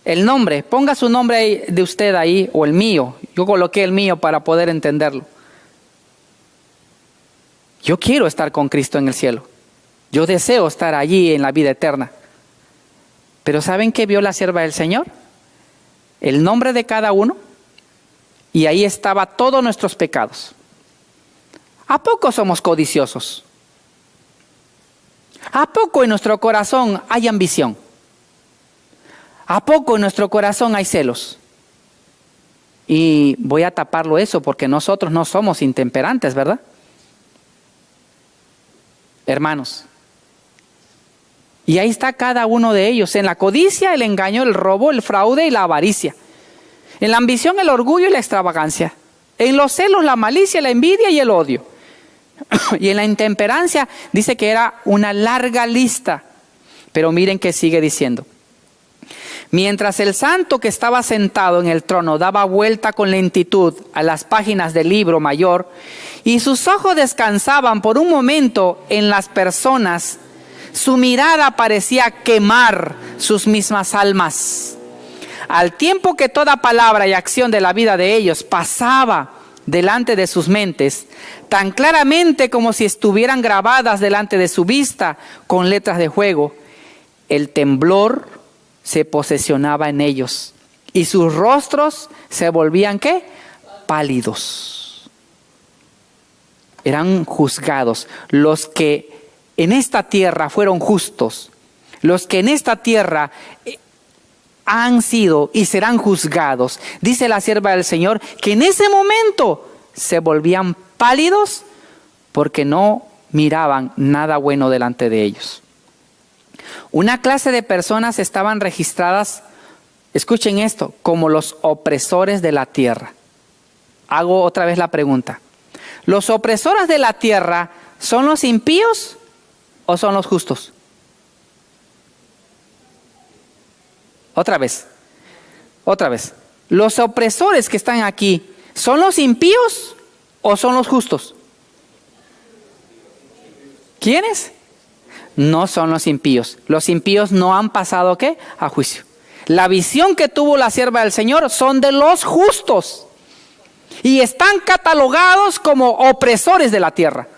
el nombre, ponga su nombre de usted ahí o el mío. Yo coloqué el mío para poder entenderlo. Yo quiero estar con Cristo en el cielo. Yo deseo estar allí en la vida eterna. Pero ¿saben qué vio la sierva del Señor? El nombre de cada uno. Y ahí estaba todos nuestros pecados. ¿A poco somos codiciosos? ¿A poco en nuestro corazón hay ambición? ¿A poco en nuestro corazón hay celos? Y voy a taparlo eso porque nosotros no somos intemperantes, ¿verdad? Hermanos. Y ahí está cada uno de ellos. En la codicia, el engaño, el robo, el fraude y la avaricia. En la ambición, el orgullo y la extravagancia. En los celos, la malicia, la envidia y el odio. Y en la intemperancia dice que era una larga lista. Pero miren que sigue diciendo. Mientras el santo que estaba sentado en el trono daba vuelta con lentitud a las páginas del libro mayor y sus ojos descansaban por un momento en las personas, su mirada parecía quemar sus mismas almas. Al tiempo que toda palabra y acción de la vida de ellos pasaba delante de sus mentes, tan claramente como si estuvieran grabadas delante de su vista con letras de fuego, el temblor se posesionaba en ellos y sus rostros se volvían ¿qué? Pálidos. Eran juzgados los que en esta tierra fueron justos, los que en esta tierra han sido y serán juzgados. Dice la sierva del Señor que en ese momento se volvían pálidos porque no miraban nada bueno delante de ellos. Una clase de personas estaban registradas, escuchen esto, como los opresores de la tierra. Hago otra vez la pregunta. ¿Los opresores de la tierra son los impíos o son los justos? Otra vez. ¿Los opresores que están aquí son los impíos o son los justos? ¿Quiénes? No son los impíos. Los impíos no han pasado ¿qué? A juicio. La visión que tuvo la sierva del Señor son de los justos. Y están catalogados como opresores de la tierra.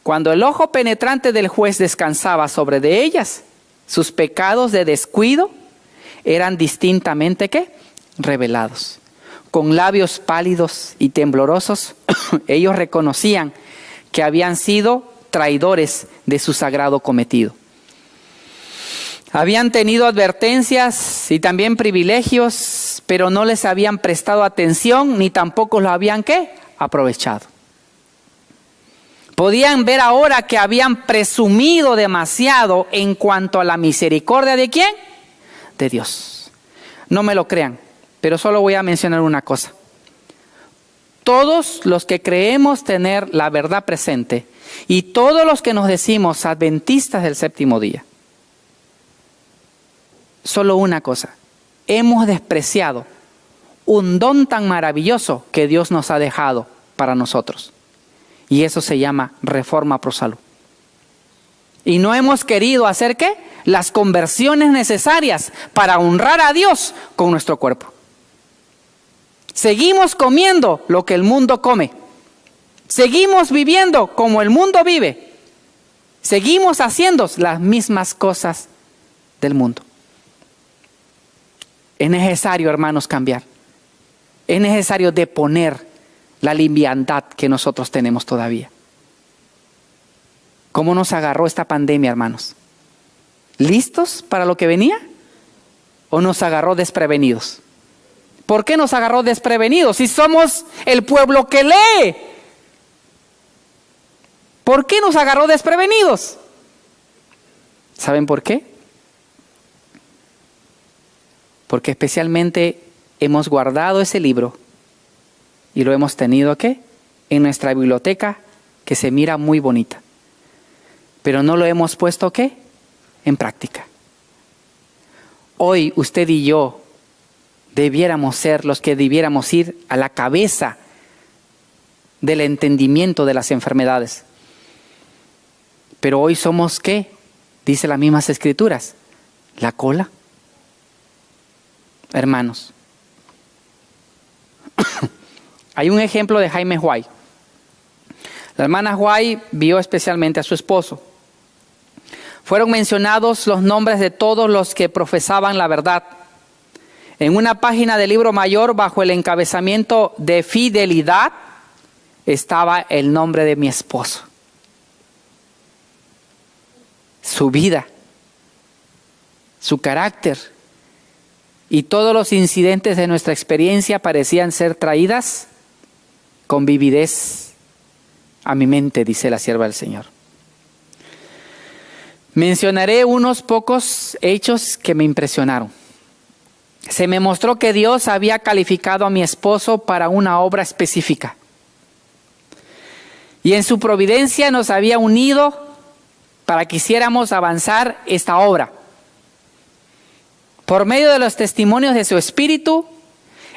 Cuando el ojo penetrante del juez descansaba sobre de ellas, sus pecados de descuido eran distintamente ¿qué? Revelados. Con labios pálidos y temblorosos, ellos reconocían que habían sido traidores de su sagrado cometido. Habían tenido advertencias y también privilegios, pero no les habían prestado atención ni tampoco lo habían ¿qué? Aprovechado. Podían ver ahora que habían presumido demasiado en cuanto a la misericordia ¿de quién? De Dios. No me lo crean, pero solo voy a mencionar una cosa. Todos los que creemos tener la verdad presente y todos los que nos decimos adventistas del séptimo día, solo una cosa, hemos despreciado un don tan maravilloso que Dios nos ha dejado para nosotros. Y eso se llama Reforma Pro Salud. Y no hemos querido hacer ¿qué? Las conversiones necesarias para honrar a Dios con nuestro cuerpo. Seguimos comiendo lo que el mundo come. Seguimos viviendo como el mundo vive. Seguimos haciendo las mismas cosas del mundo. Es necesario, hermanos, cambiar. Es necesario deponer la liviandad que nosotros tenemos todavía. ¿Cómo nos agarró esta pandemia, hermanos? ¿Listos para lo que venía? ¿O nos agarró desprevenidos? ¿Por qué nos agarró desprevenidos si somos el pueblo que lee? ¿Por qué nos agarró desprevenidos? ¿Saben por qué? Porque especialmente hemos guardado ese libro y lo hemos tenido, ¿qué? En nuestra biblioteca, que se mira muy bonita. Pero no lo hemos puesto, ¿qué? En práctica. Hoy usted y yo debiéramos ser los que debiéramos ir a la cabeza del entendimiento de las enfermedades. Pero hoy somos, ¿qué? Dice las mismas escrituras, la cola. Hermanos, hay un ejemplo de Jaime White. La hermana White vio especialmente a su esposo. Fueron mencionados los nombres de todos los que profesaban la verdad. En una página del libro mayor, bajo el encabezamiento de fidelidad, estaba el nombre de mi esposo. Su vida, su carácter y todos los incidentes de nuestra experiencia parecían ser traídas con vividez a mi mente, dice la sierva del Señor. Mencionaré unos pocos hechos que me impresionaron. Se me mostró que Dios había calificado a mi esposo para una obra específica. Y en su providencia nos había unido para que hiciéramos avanzar esta obra. Por medio de los testimonios de su espíritu,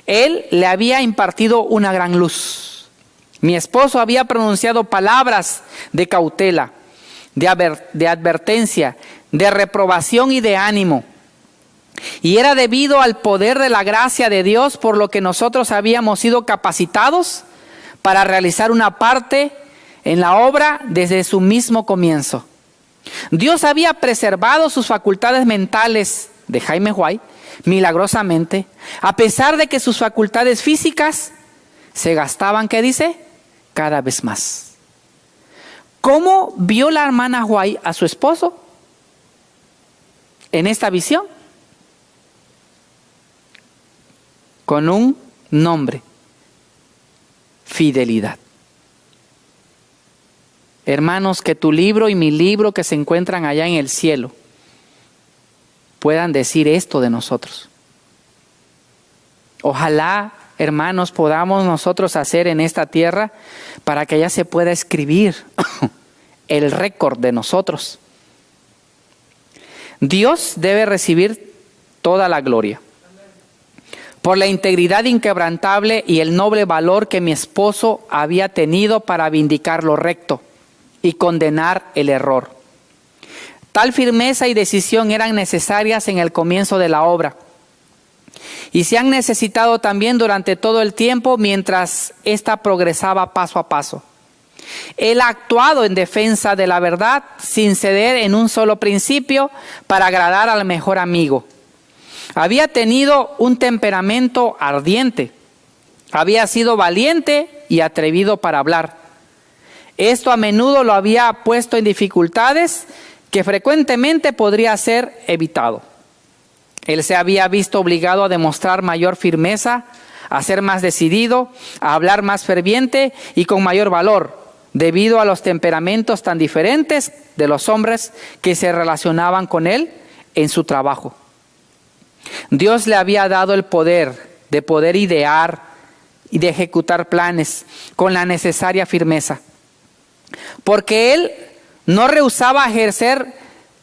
Él le había impartido una gran luz. Mi esposo había pronunciado palabras de cautela, de advertencia, de reprobación y de ánimo. Y era debido al poder de la gracia de Dios por lo que nosotros habíamos sido capacitados para realizar una parte en la obra desde su mismo comienzo. Dios había preservado sus facultades mentales de Jaime White milagrosamente, a pesar de que sus facultades físicas se gastaban, ¿qué dice? Cada vez más. ¿Cómo vio la hermana White a su esposo en esta visión? Con un nombre: fidelidad. Hermanos, que tu libro y mi libro que se encuentran allá en el cielo puedan decir esto de nosotros. Ojalá, hermanos, podamos nosotros hacer en esta tierra para que allá se pueda escribir el récord de nosotros. Dios debe recibir toda la gloria por la integridad inquebrantable y el noble valor que mi esposo había tenido para vindicar lo recto y condenar el error. Tal firmeza y decisión eran necesarias en el comienzo de la obra y se han necesitado también durante todo el tiempo mientras ésta progresaba paso a paso. Él ha actuado en defensa de la verdad sin ceder en un solo principio para agradar al mejor amigo. Había tenido un temperamento ardiente, había sido valiente y atrevido para hablar. Esto a menudo lo había puesto en dificultades que frecuentemente podría ser evitado. Él se había visto obligado a demostrar mayor firmeza, a ser más decidido, a hablar más ferviente y con mayor valor, debido a los temperamentos tan diferentes de los hombres que se relacionaban con él en su trabajo. Dios le había dado el poder de poder idear y de ejecutar planes con la necesaria firmeza, porque él no rehusaba ejercer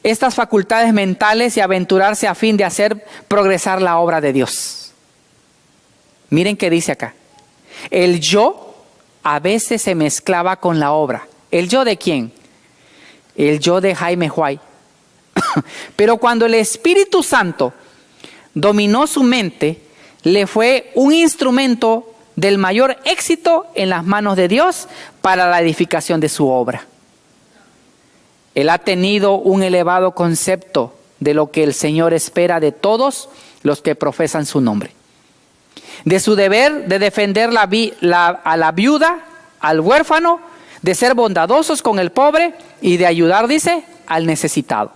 estas facultades mentales y aventurarse a fin de hacer progresar la obra de Dios. Miren qué dice acá: el yo a veces se mezclaba con la obra. ¿El yo de quién? El yo de Jaime White. Pero cuando el Espíritu Santo dominó su mente, le fue un instrumento del mayor éxito en las manos de Dios para la edificación de su obra. Él ha tenido un elevado concepto de lo que el Señor espera de todos los que profesan su nombre. De su deber de defender a la viuda, al huérfano, de ser bondadosos con el pobre y de ayudar, dice, al necesitado.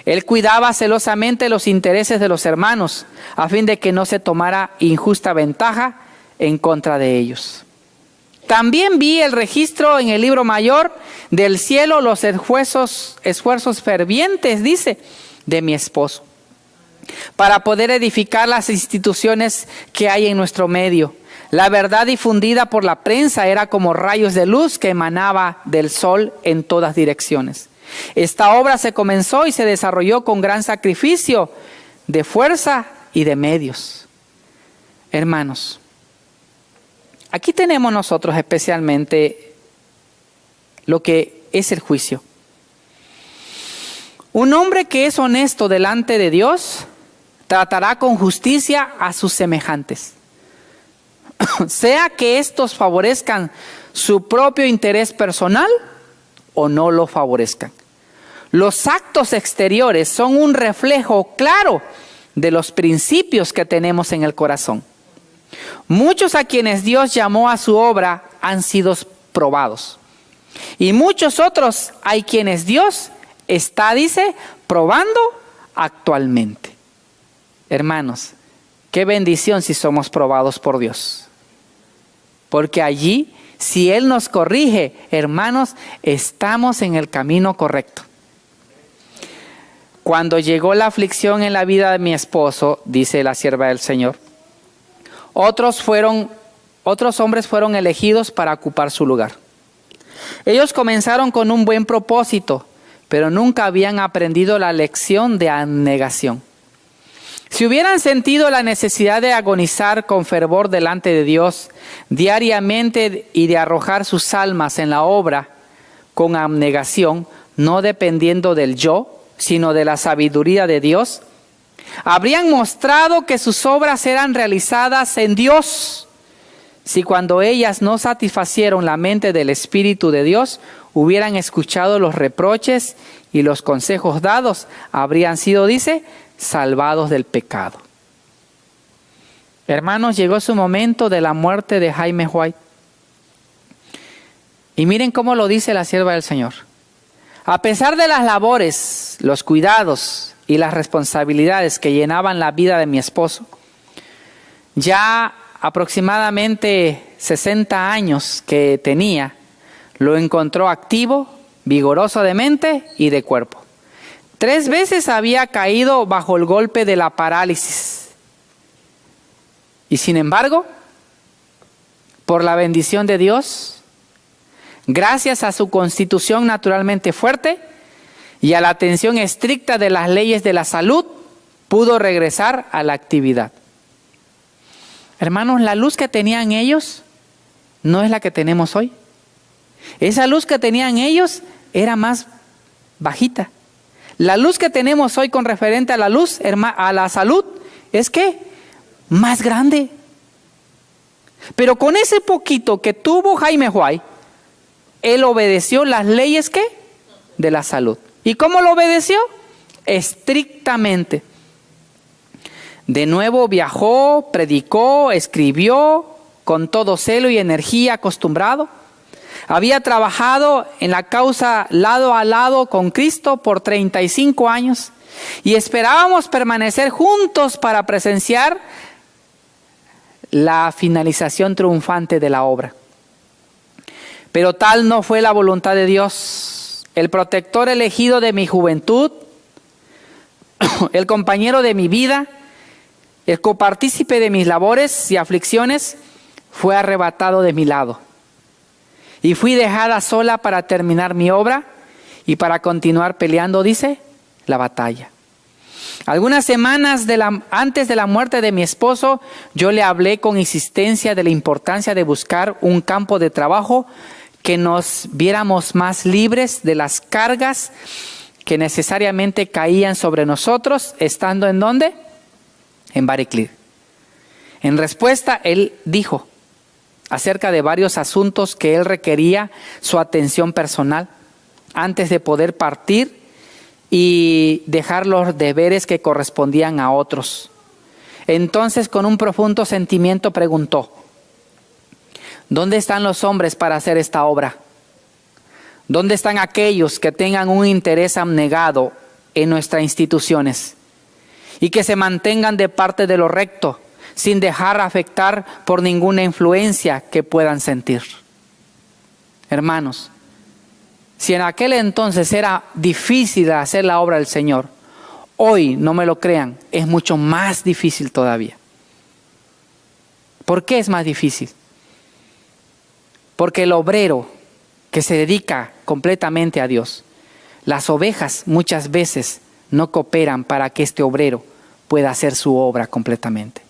Él cuidaba celosamente los intereses de los hermanos, a fin de que no se tomara injusta ventaja en contra de ellos. También vi el registro en el libro mayor del cielo, los esfuerzos fervientes, dice, de mi esposo, para poder edificar las instituciones que hay en nuestro medio. La verdad difundida por la prensa era como rayos de luz que emanaba del sol en todas direcciones. Esta obra se comenzó y se desarrolló con gran sacrificio de fuerza y de medios. Hermanos, aquí tenemos nosotros especialmente lo que es el juicio. Un hombre que es honesto delante de Dios tratará con justicia a sus semejantes, sea que estos favorezcan su propio interés personal o no lo favorezcan. Los actos exteriores son un reflejo claro de los principios que tenemos en el corazón. Muchos a quienes Dios llamó a su obra han sido probados. Y muchos otros hay quienes Dios está, dice, probando actualmente. Hermanos, qué bendición si somos probados por Dios. Porque allí, si Él nos corrige, hermanos, estamos en el camino correcto. Cuando llegó la aflicción en la vida de mi esposo, dice la sierva del Señor, otros hombres fueron elegidos para ocupar su lugar. Ellos comenzaron con un buen propósito, pero nunca habían aprendido la lección de abnegación. Si hubieran sentido la necesidad de agonizar con fervor delante de Dios diariamente y de arrojar sus almas en la obra con abnegación, no dependiendo del yo, sino de la sabiduría de Dios, habrían mostrado que sus obras eran realizadas en Dios. Si cuando ellas no satisfacieron la mente del Espíritu de Dios, hubieran escuchado los reproches y los consejos dados, habrían sido, dice, salvados del pecado. Hermanos, llegó su momento de la muerte de Jaime White. Y miren cómo lo dice la sierva del Señor. A pesar de las labores, los cuidados y las responsabilidades que llenaban la vida de mi esposo, ya aproximadamente 60 años que tenía, lo encontró activo, vigoroso de mente y de cuerpo. 3 veces había caído bajo el golpe de la parálisis. Y sin embargo, por la bendición de Dios, gracias a su constitución naturalmente fuerte y a la atención estricta de las leyes de la salud, pudo regresar a la actividad. Hermanos, la luz que tenían ellos no es la que tenemos hoy. Esa luz que tenían ellos era más bajita. La luz que tenemos hoy con referente a la luz, a la salud, es que más grande. Pero con ese poquito que tuvo Jaime White, él obedeció las leyes ¿qué? De la salud. ¿Y cómo lo obedeció? Estrictamente. De nuevo viajó, predicó, escribió con todo celo y energía acostumbrado. Había trabajado en la causa lado a lado con Cristo por 35 años y esperábamos permanecer juntos para presenciar la finalización triunfante de la obra. Pero tal no fue la voluntad de Dios. El protector elegido de mi juventud, el compañero de mi vida, el copartícipe de mis labores y aflicciones, fue arrebatado de mi lado. Y fui dejada sola para terminar mi obra y para continuar peleando, dice, la batalla. Algunas semanas antes de la muerte de mi esposo, yo le hablé con insistencia de la importancia de buscar un campo de trabajo que nos viéramos más libres de las cargas que necesariamente caían sobre nosotros, estando ¿en dónde? En Bariclir. En respuesta, él dijo acerca de varios asuntos que él requería su atención personal. antes de poder partir y dejar los deberes que correspondían a otros. Entonces, con un profundo sentimiento preguntó: ¿dónde están los hombres para hacer esta obra? ¿Dónde están aquellos que tengan un interés abnegado en nuestras instituciones y que se mantengan de parte de lo recto, sin dejar afectar por ninguna influencia que puedan sentir? Hermanos, si en aquel entonces era difícil hacer la obra del Señor, hoy, no me lo crean, es mucho más difícil todavía. ¿Por qué es más difícil? Porque el obrero que se dedica completamente a Dios, las ovejas muchas veces no cooperan para que este obrero pueda hacer su obra completamente.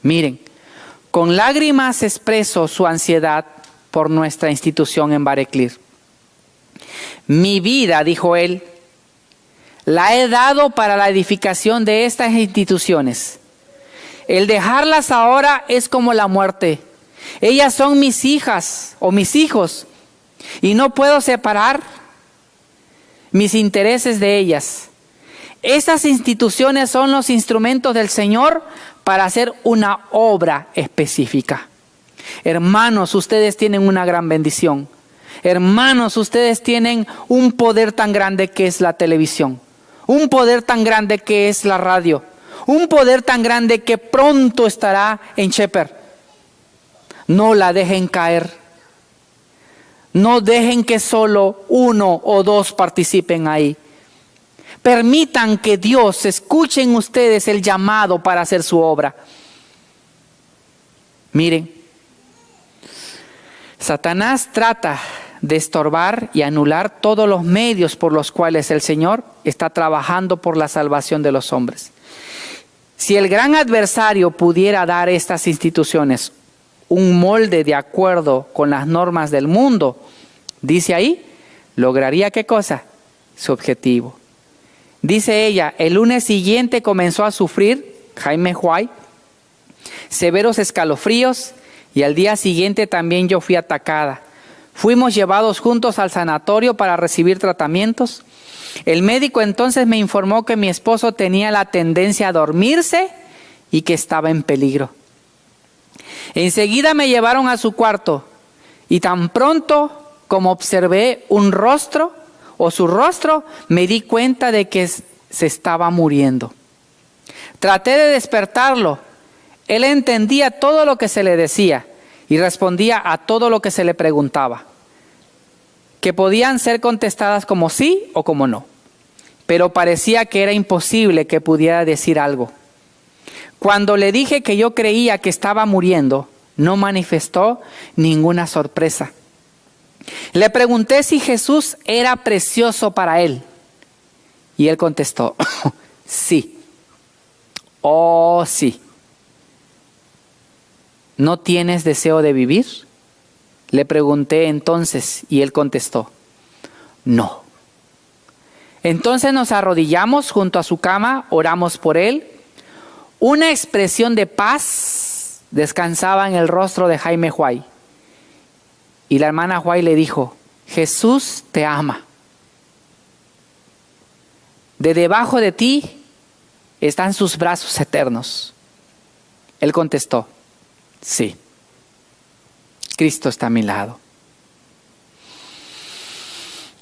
Miren, con lágrimas expreso su ansiedad por nuestra institución en Bareclir. Mi vida, dijo él, la he dado para la edificación de estas instituciones. El dejarlas ahora es como la muerte. Ellas son mis hijas o mis hijos y no puedo separar mis intereses de ellas. Esas instituciones son los instrumentos del Señor para hacer una obra específica. Hermanos, ustedes tienen una gran bendición. Hermanos, ustedes tienen un poder tan grande que es la televisión, un poder tan grande que es la radio, un poder tan grande que pronto estará en Shepherd. No la dejen caer. No dejen que solo uno o dos participen ahí. Permitan que Dios escuche en ustedes el llamado para hacer su obra. Miren, Satanás trata de estorbar y anular todos los medios por los cuales el Señor está trabajando por la salvación de los hombres. Si el gran adversario pudiera dar a estas instituciones un molde de acuerdo con las normas del mundo, dice ahí, lograría ¿qué cosa? Su objetivo. Dice ella, el lunes siguiente comenzó a sufrir, Jaime Huay, severos escalofríos y al día siguiente también yo fui atacada. Fuimos llevados juntos al sanatorio para recibir tratamientos. El médico entonces me informó que mi esposo tenía la tendencia a dormirse y que estaba en peligro. Enseguida me llevaron a su cuarto y tan pronto como observé un rostro o su rostro, me di cuenta de que se estaba muriendo. Traté de despertarlo. Él entendía todo lo que se le decía y respondía a todo lo que se le preguntaba, que podían ser contestadas como sí o como no, pero parecía que era imposible que pudiera decir algo. Cuando le dije que yo creía que estaba muriendo, no manifestó ninguna sorpresa. Le pregunté si Jesús era precioso para él y él contestó, sí, oh sí. ¿No tienes deseo de vivir? Le pregunté entonces y él contestó, no. Entonces nos arrodillamos junto a su cama, oramos por él. Una expresión de paz descansaba en el rostro de Jaime Huay. Y la hermana Huay le dijo, Jesús te ama. De debajo de ti están sus brazos eternos. Él contestó, sí, Cristo está a mi lado.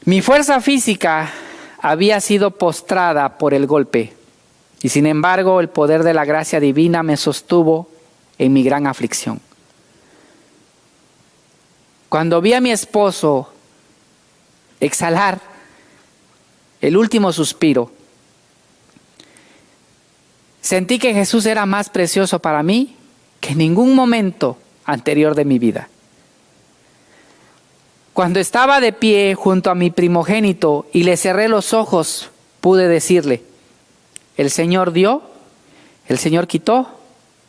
Mi fuerza física había sido postrada por el golpe y sin embargo el poder de la gracia divina me sostuvo en mi gran aflicción. Cuando vi a mi esposo exhalar el último suspiro, sentí que Jesús era más precioso para mí que en ningún momento anterior de mi vida. Cuando estaba de pie junto a mi primogénito y le cerré los ojos, pude decirle, el Señor dio, el Señor quitó,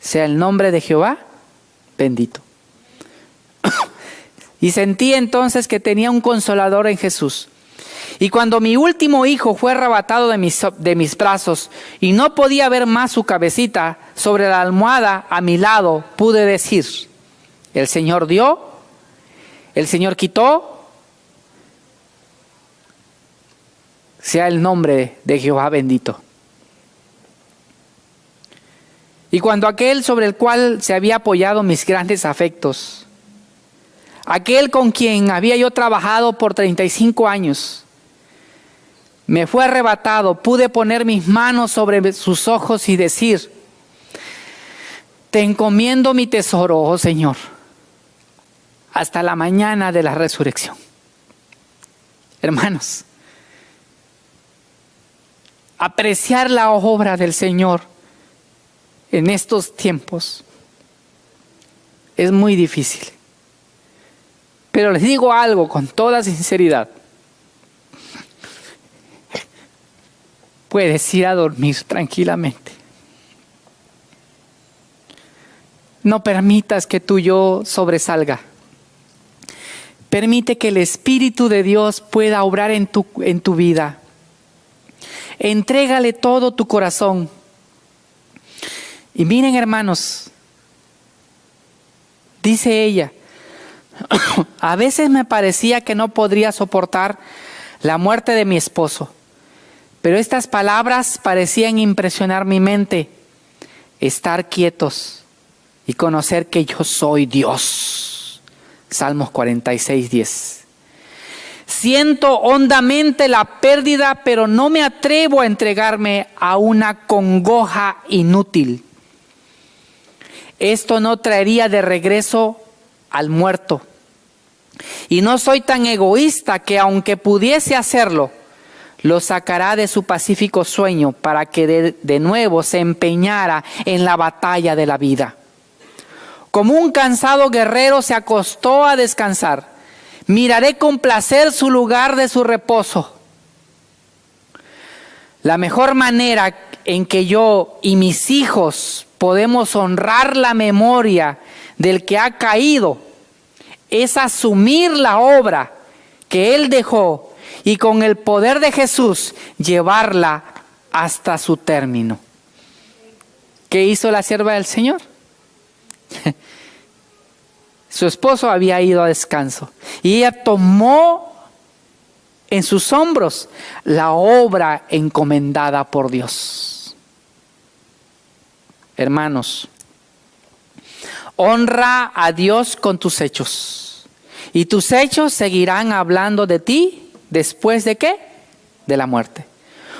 sea el nombre de Jehová bendito. Y sentí entonces que tenía un consolador en Jesús. Y cuando mi último hijo fue arrebatado de mis brazos y no podía ver más su cabecita sobre la almohada a mi lado, pude decir, el Señor dio, el Señor quitó, sea el nombre de Jehová bendito. Y cuando aquel sobre el cual se había apoyado mis grandes afectos, aquel con quien había yo trabajado por 35 años, me fue arrebatado, pude poner mis manos sobre sus ojos y decir: te encomiendo mi tesoro, oh Señor, hasta la mañana de la resurrección. Hermanos, apreciar la obra del Señor en estos tiempos es muy difícil. Pero les digo algo con toda sinceridad. Puedes ir a dormir tranquilamente. No permitas que tu yo sobresalga. Permite que el Espíritu de Dios pueda obrar en tu vida. Entrégale todo tu corazón. Y miren, hermanos, dice ella, a veces me parecía que no podría soportar la muerte de mi esposo, pero estas palabras parecían impresionar mi mente: estar quietos y conocer que yo soy Dios. Salmos 46:10. Siento hondamente la pérdida, pero no me atrevo a entregarme a una congoja inútil. Esto no traería de regreso al muerto. Y no soy tan egoísta que, aunque pudiese hacerlo, lo sacará de su pacífico sueño para que de nuevo se empeñara en la batalla de la vida. Como un cansado guerrero se acostó a descansar, miraré con placer su lugar de su reposo. La mejor manera en que yo y mis hijos podemos honrar la memoria del que ha caído es asumir la obra que Él dejó y con el poder de Jesús llevarla hasta su término. ¿Qué hizo la sierva del Señor? Su esposo había ido a descanso y ella tomó en sus hombros la obra encomendada por Dios. Hermanos, honra a Dios con tus hechos, y tus hechos seguirán hablando de ti después de ¿qué? De la muerte.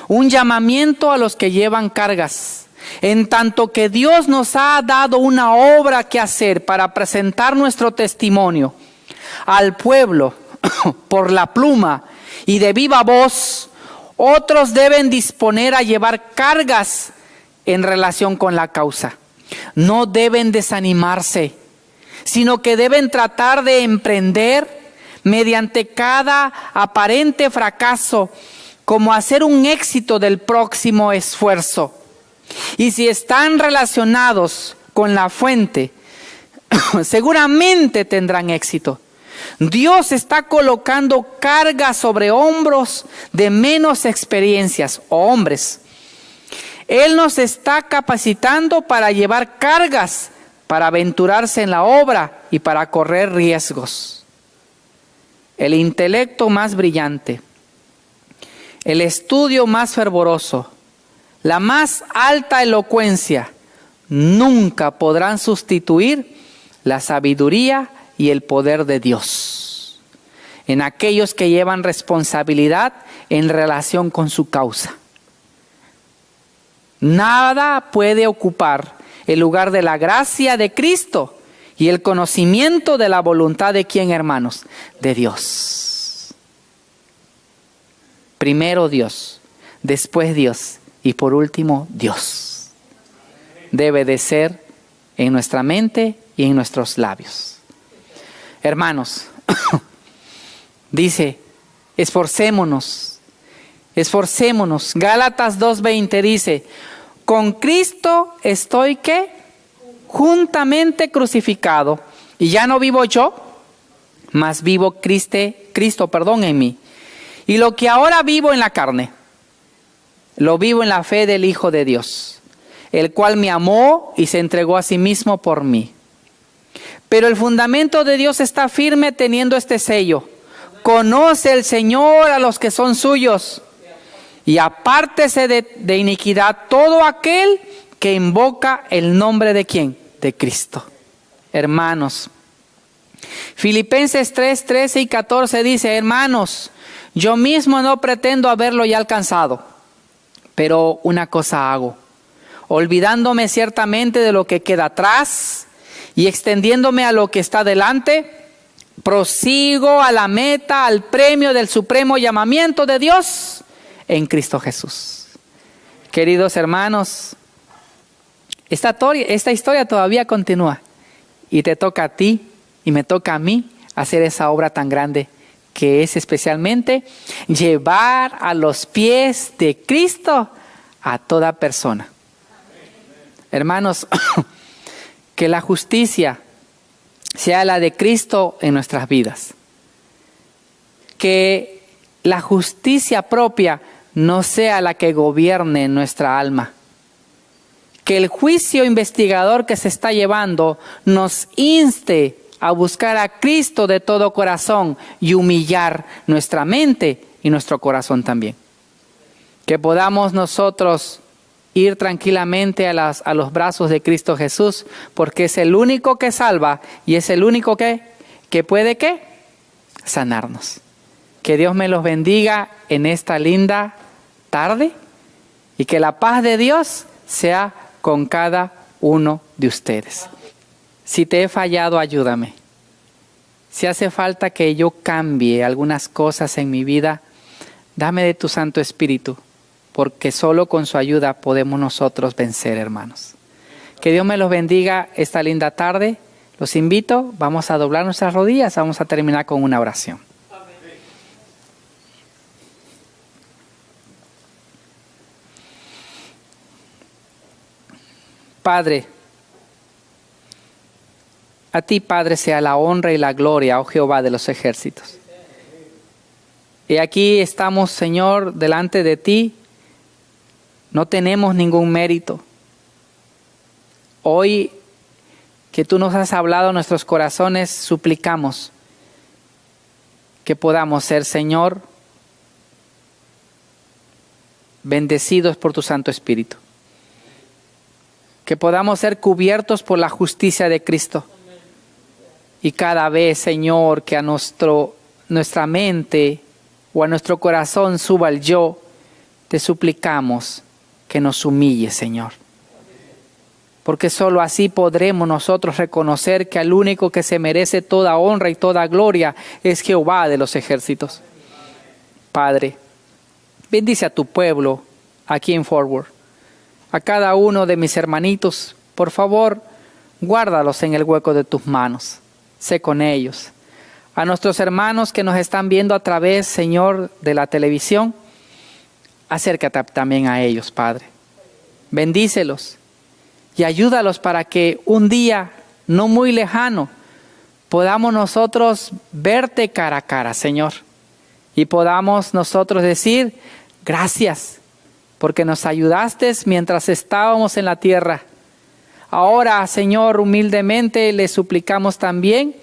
Un llamamiento a los que llevan cargas. En tanto que Dios nos ha dado una obra que hacer para presentar nuestro testimonio al pueblo por la pluma y de viva voz, otros deben disponer a llevar cargas en relación con la causa. No deben desanimarse, sino que deben tratar de emprender mediante cada aparente fracaso como hacer un éxito del próximo esfuerzo. Y si están relacionados con la fuente, seguramente tendrán éxito. Dios está colocando cargas sobre hombros de menos experiencias o hombres. Él nos está capacitando para llevar cargas, para aventurarse en la obra y para correr riesgos. El intelecto más brillante, el estudio más fervoroso, la más alta elocuencia, nunca podrán sustituir la sabiduría y el poder de Dios en aquellos que llevan responsabilidad en relación con su causa. Nada puede ocupar el lugar de la gracia de Cristo y el conocimiento de la voluntad de ¿quién, hermanos? De Dios. Primero Dios, después Dios y por último Dios. Debe de ser en nuestra mente y en nuestros labios. Hermanos, dice, esforcémonos. Gálatas 2:20 dice, con Cristo estoy ¿qué? Juntamente crucificado, y ya no vivo yo, mas vivo Cristo en mí. Y lo que ahora vivo en la carne, lo vivo en la fe del Hijo de Dios, el cual me amó y se entregó a sí mismo por mí. Pero el fundamento de Dios está firme teniendo este sello: conoce el Señor a los que son suyos, y apártese de iniquidad todo aquel que invoca el nombre ¿de quién? De Cristo. Hermanos, Filipenses 3, 13 y 14 dice: hermanos, yo mismo no pretendo haberlo ya alcanzado, pero una cosa hago, olvidándome ciertamente de lo que queda atrás y extendiéndome a lo que está delante, prosigo a la meta, al premio del supremo llamamiento de Dios en Cristo Jesús. Queridos hermanos, esta historia todavía continúa y te toca a ti y me toca a mí hacer esa obra tan grande que es especialmente llevar a los pies de Cristo a toda persona. Hermanos, que la justicia sea la de Cristo en nuestras vidas. Que la justicia propia no sea la que gobierne nuestra alma. Que el juicio investigador que se está llevando nos inste a buscar a Cristo de todo corazón y humillar nuestra mente y nuestro corazón también. Que podamos nosotros ir tranquilamente a los brazos de Cristo Jesús, porque es el único que salva y es el único que puede ¿qué? Sanarnos. Que Dios me los bendiga en esta linda tarde y que la paz de Dios sea con cada uno de ustedes. Si te he fallado, ayúdame. Si hace falta que yo cambie algunas cosas en mi vida, dame de tu Santo Espíritu, porque solo con su ayuda podemos nosotros vencer, hermanos. Que Dios me los bendiga esta linda tarde. Los invito, vamos a doblar nuestras rodillas, vamos a terminar con una oración. Padre, a ti, Padre, sea la honra y la gloria, oh Jehová de los ejércitos. Y aquí estamos, Señor, delante de ti. No tenemos ningún mérito. Hoy que tú nos has hablado a nuestros corazones, suplicamos que podamos ser, Señor, bendecidos por tu Santo Espíritu. Que podamos ser cubiertos por la justicia de Cristo. Y cada vez, Señor, que a nuestra mente o a nuestro corazón suba el yo, te suplicamos que nos humille, Señor. Porque solo así podremos nosotros reconocer que el único que se merece toda honra y toda gloria es Jehová de los ejércitos. Padre, bendice a tu pueblo aquí en Forward. A cada uno de mis hermanitos, por favor, guárdalos en el hueco de tus manos. Sé con ellos. A nuestros hermanos que nos están viendo a través, Señor, de la televisión, acércate también a ellos, Padre. Bendícelos y ayúdalos para que un día no muy lejano podamos nosotros verte cara a cara, Señor. Y podamos nosotros decir, gracias, porque nos ayudaste mientras estábamos en la tierra. Ahora, Señor, humildemente le suplicamos también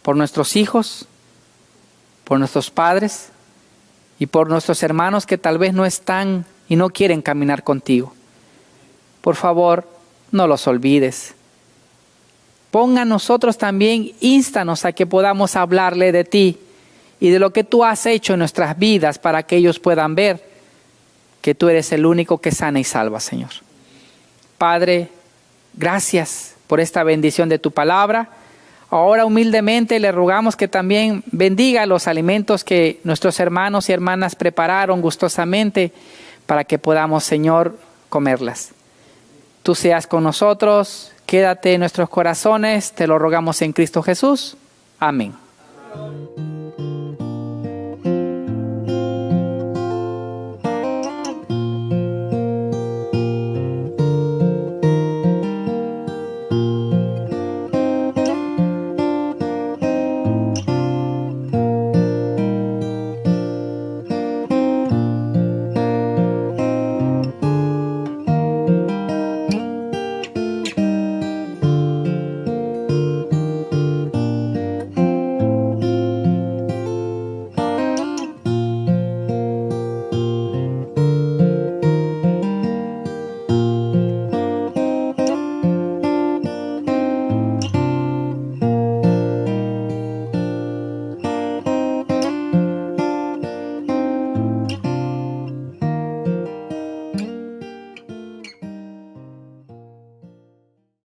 por nuestros hijos, por nuestros padres y por nuestros hermanos que tal vez no están y no quieren caminar contigo. Por favor, no los olvides. Ponga a nosotros también, ístanos a que podamos hablarle de ti y de lo que tú has hecho en nuestras vidas para que ellos puedan ver que tú eres el único que sana y salva, Señor. Padre, gracias por esta bendición de tu palabra. Ahora humildemente le rogamos que también bendiga los alimentos que nuestros hermanos y hermanas prepararon gustosamente para que podamos, Señor, comerlas. Tú seas con nosotros, quédate en nuestros corazones, te lo rogamos en Cristo Jesús. Amén.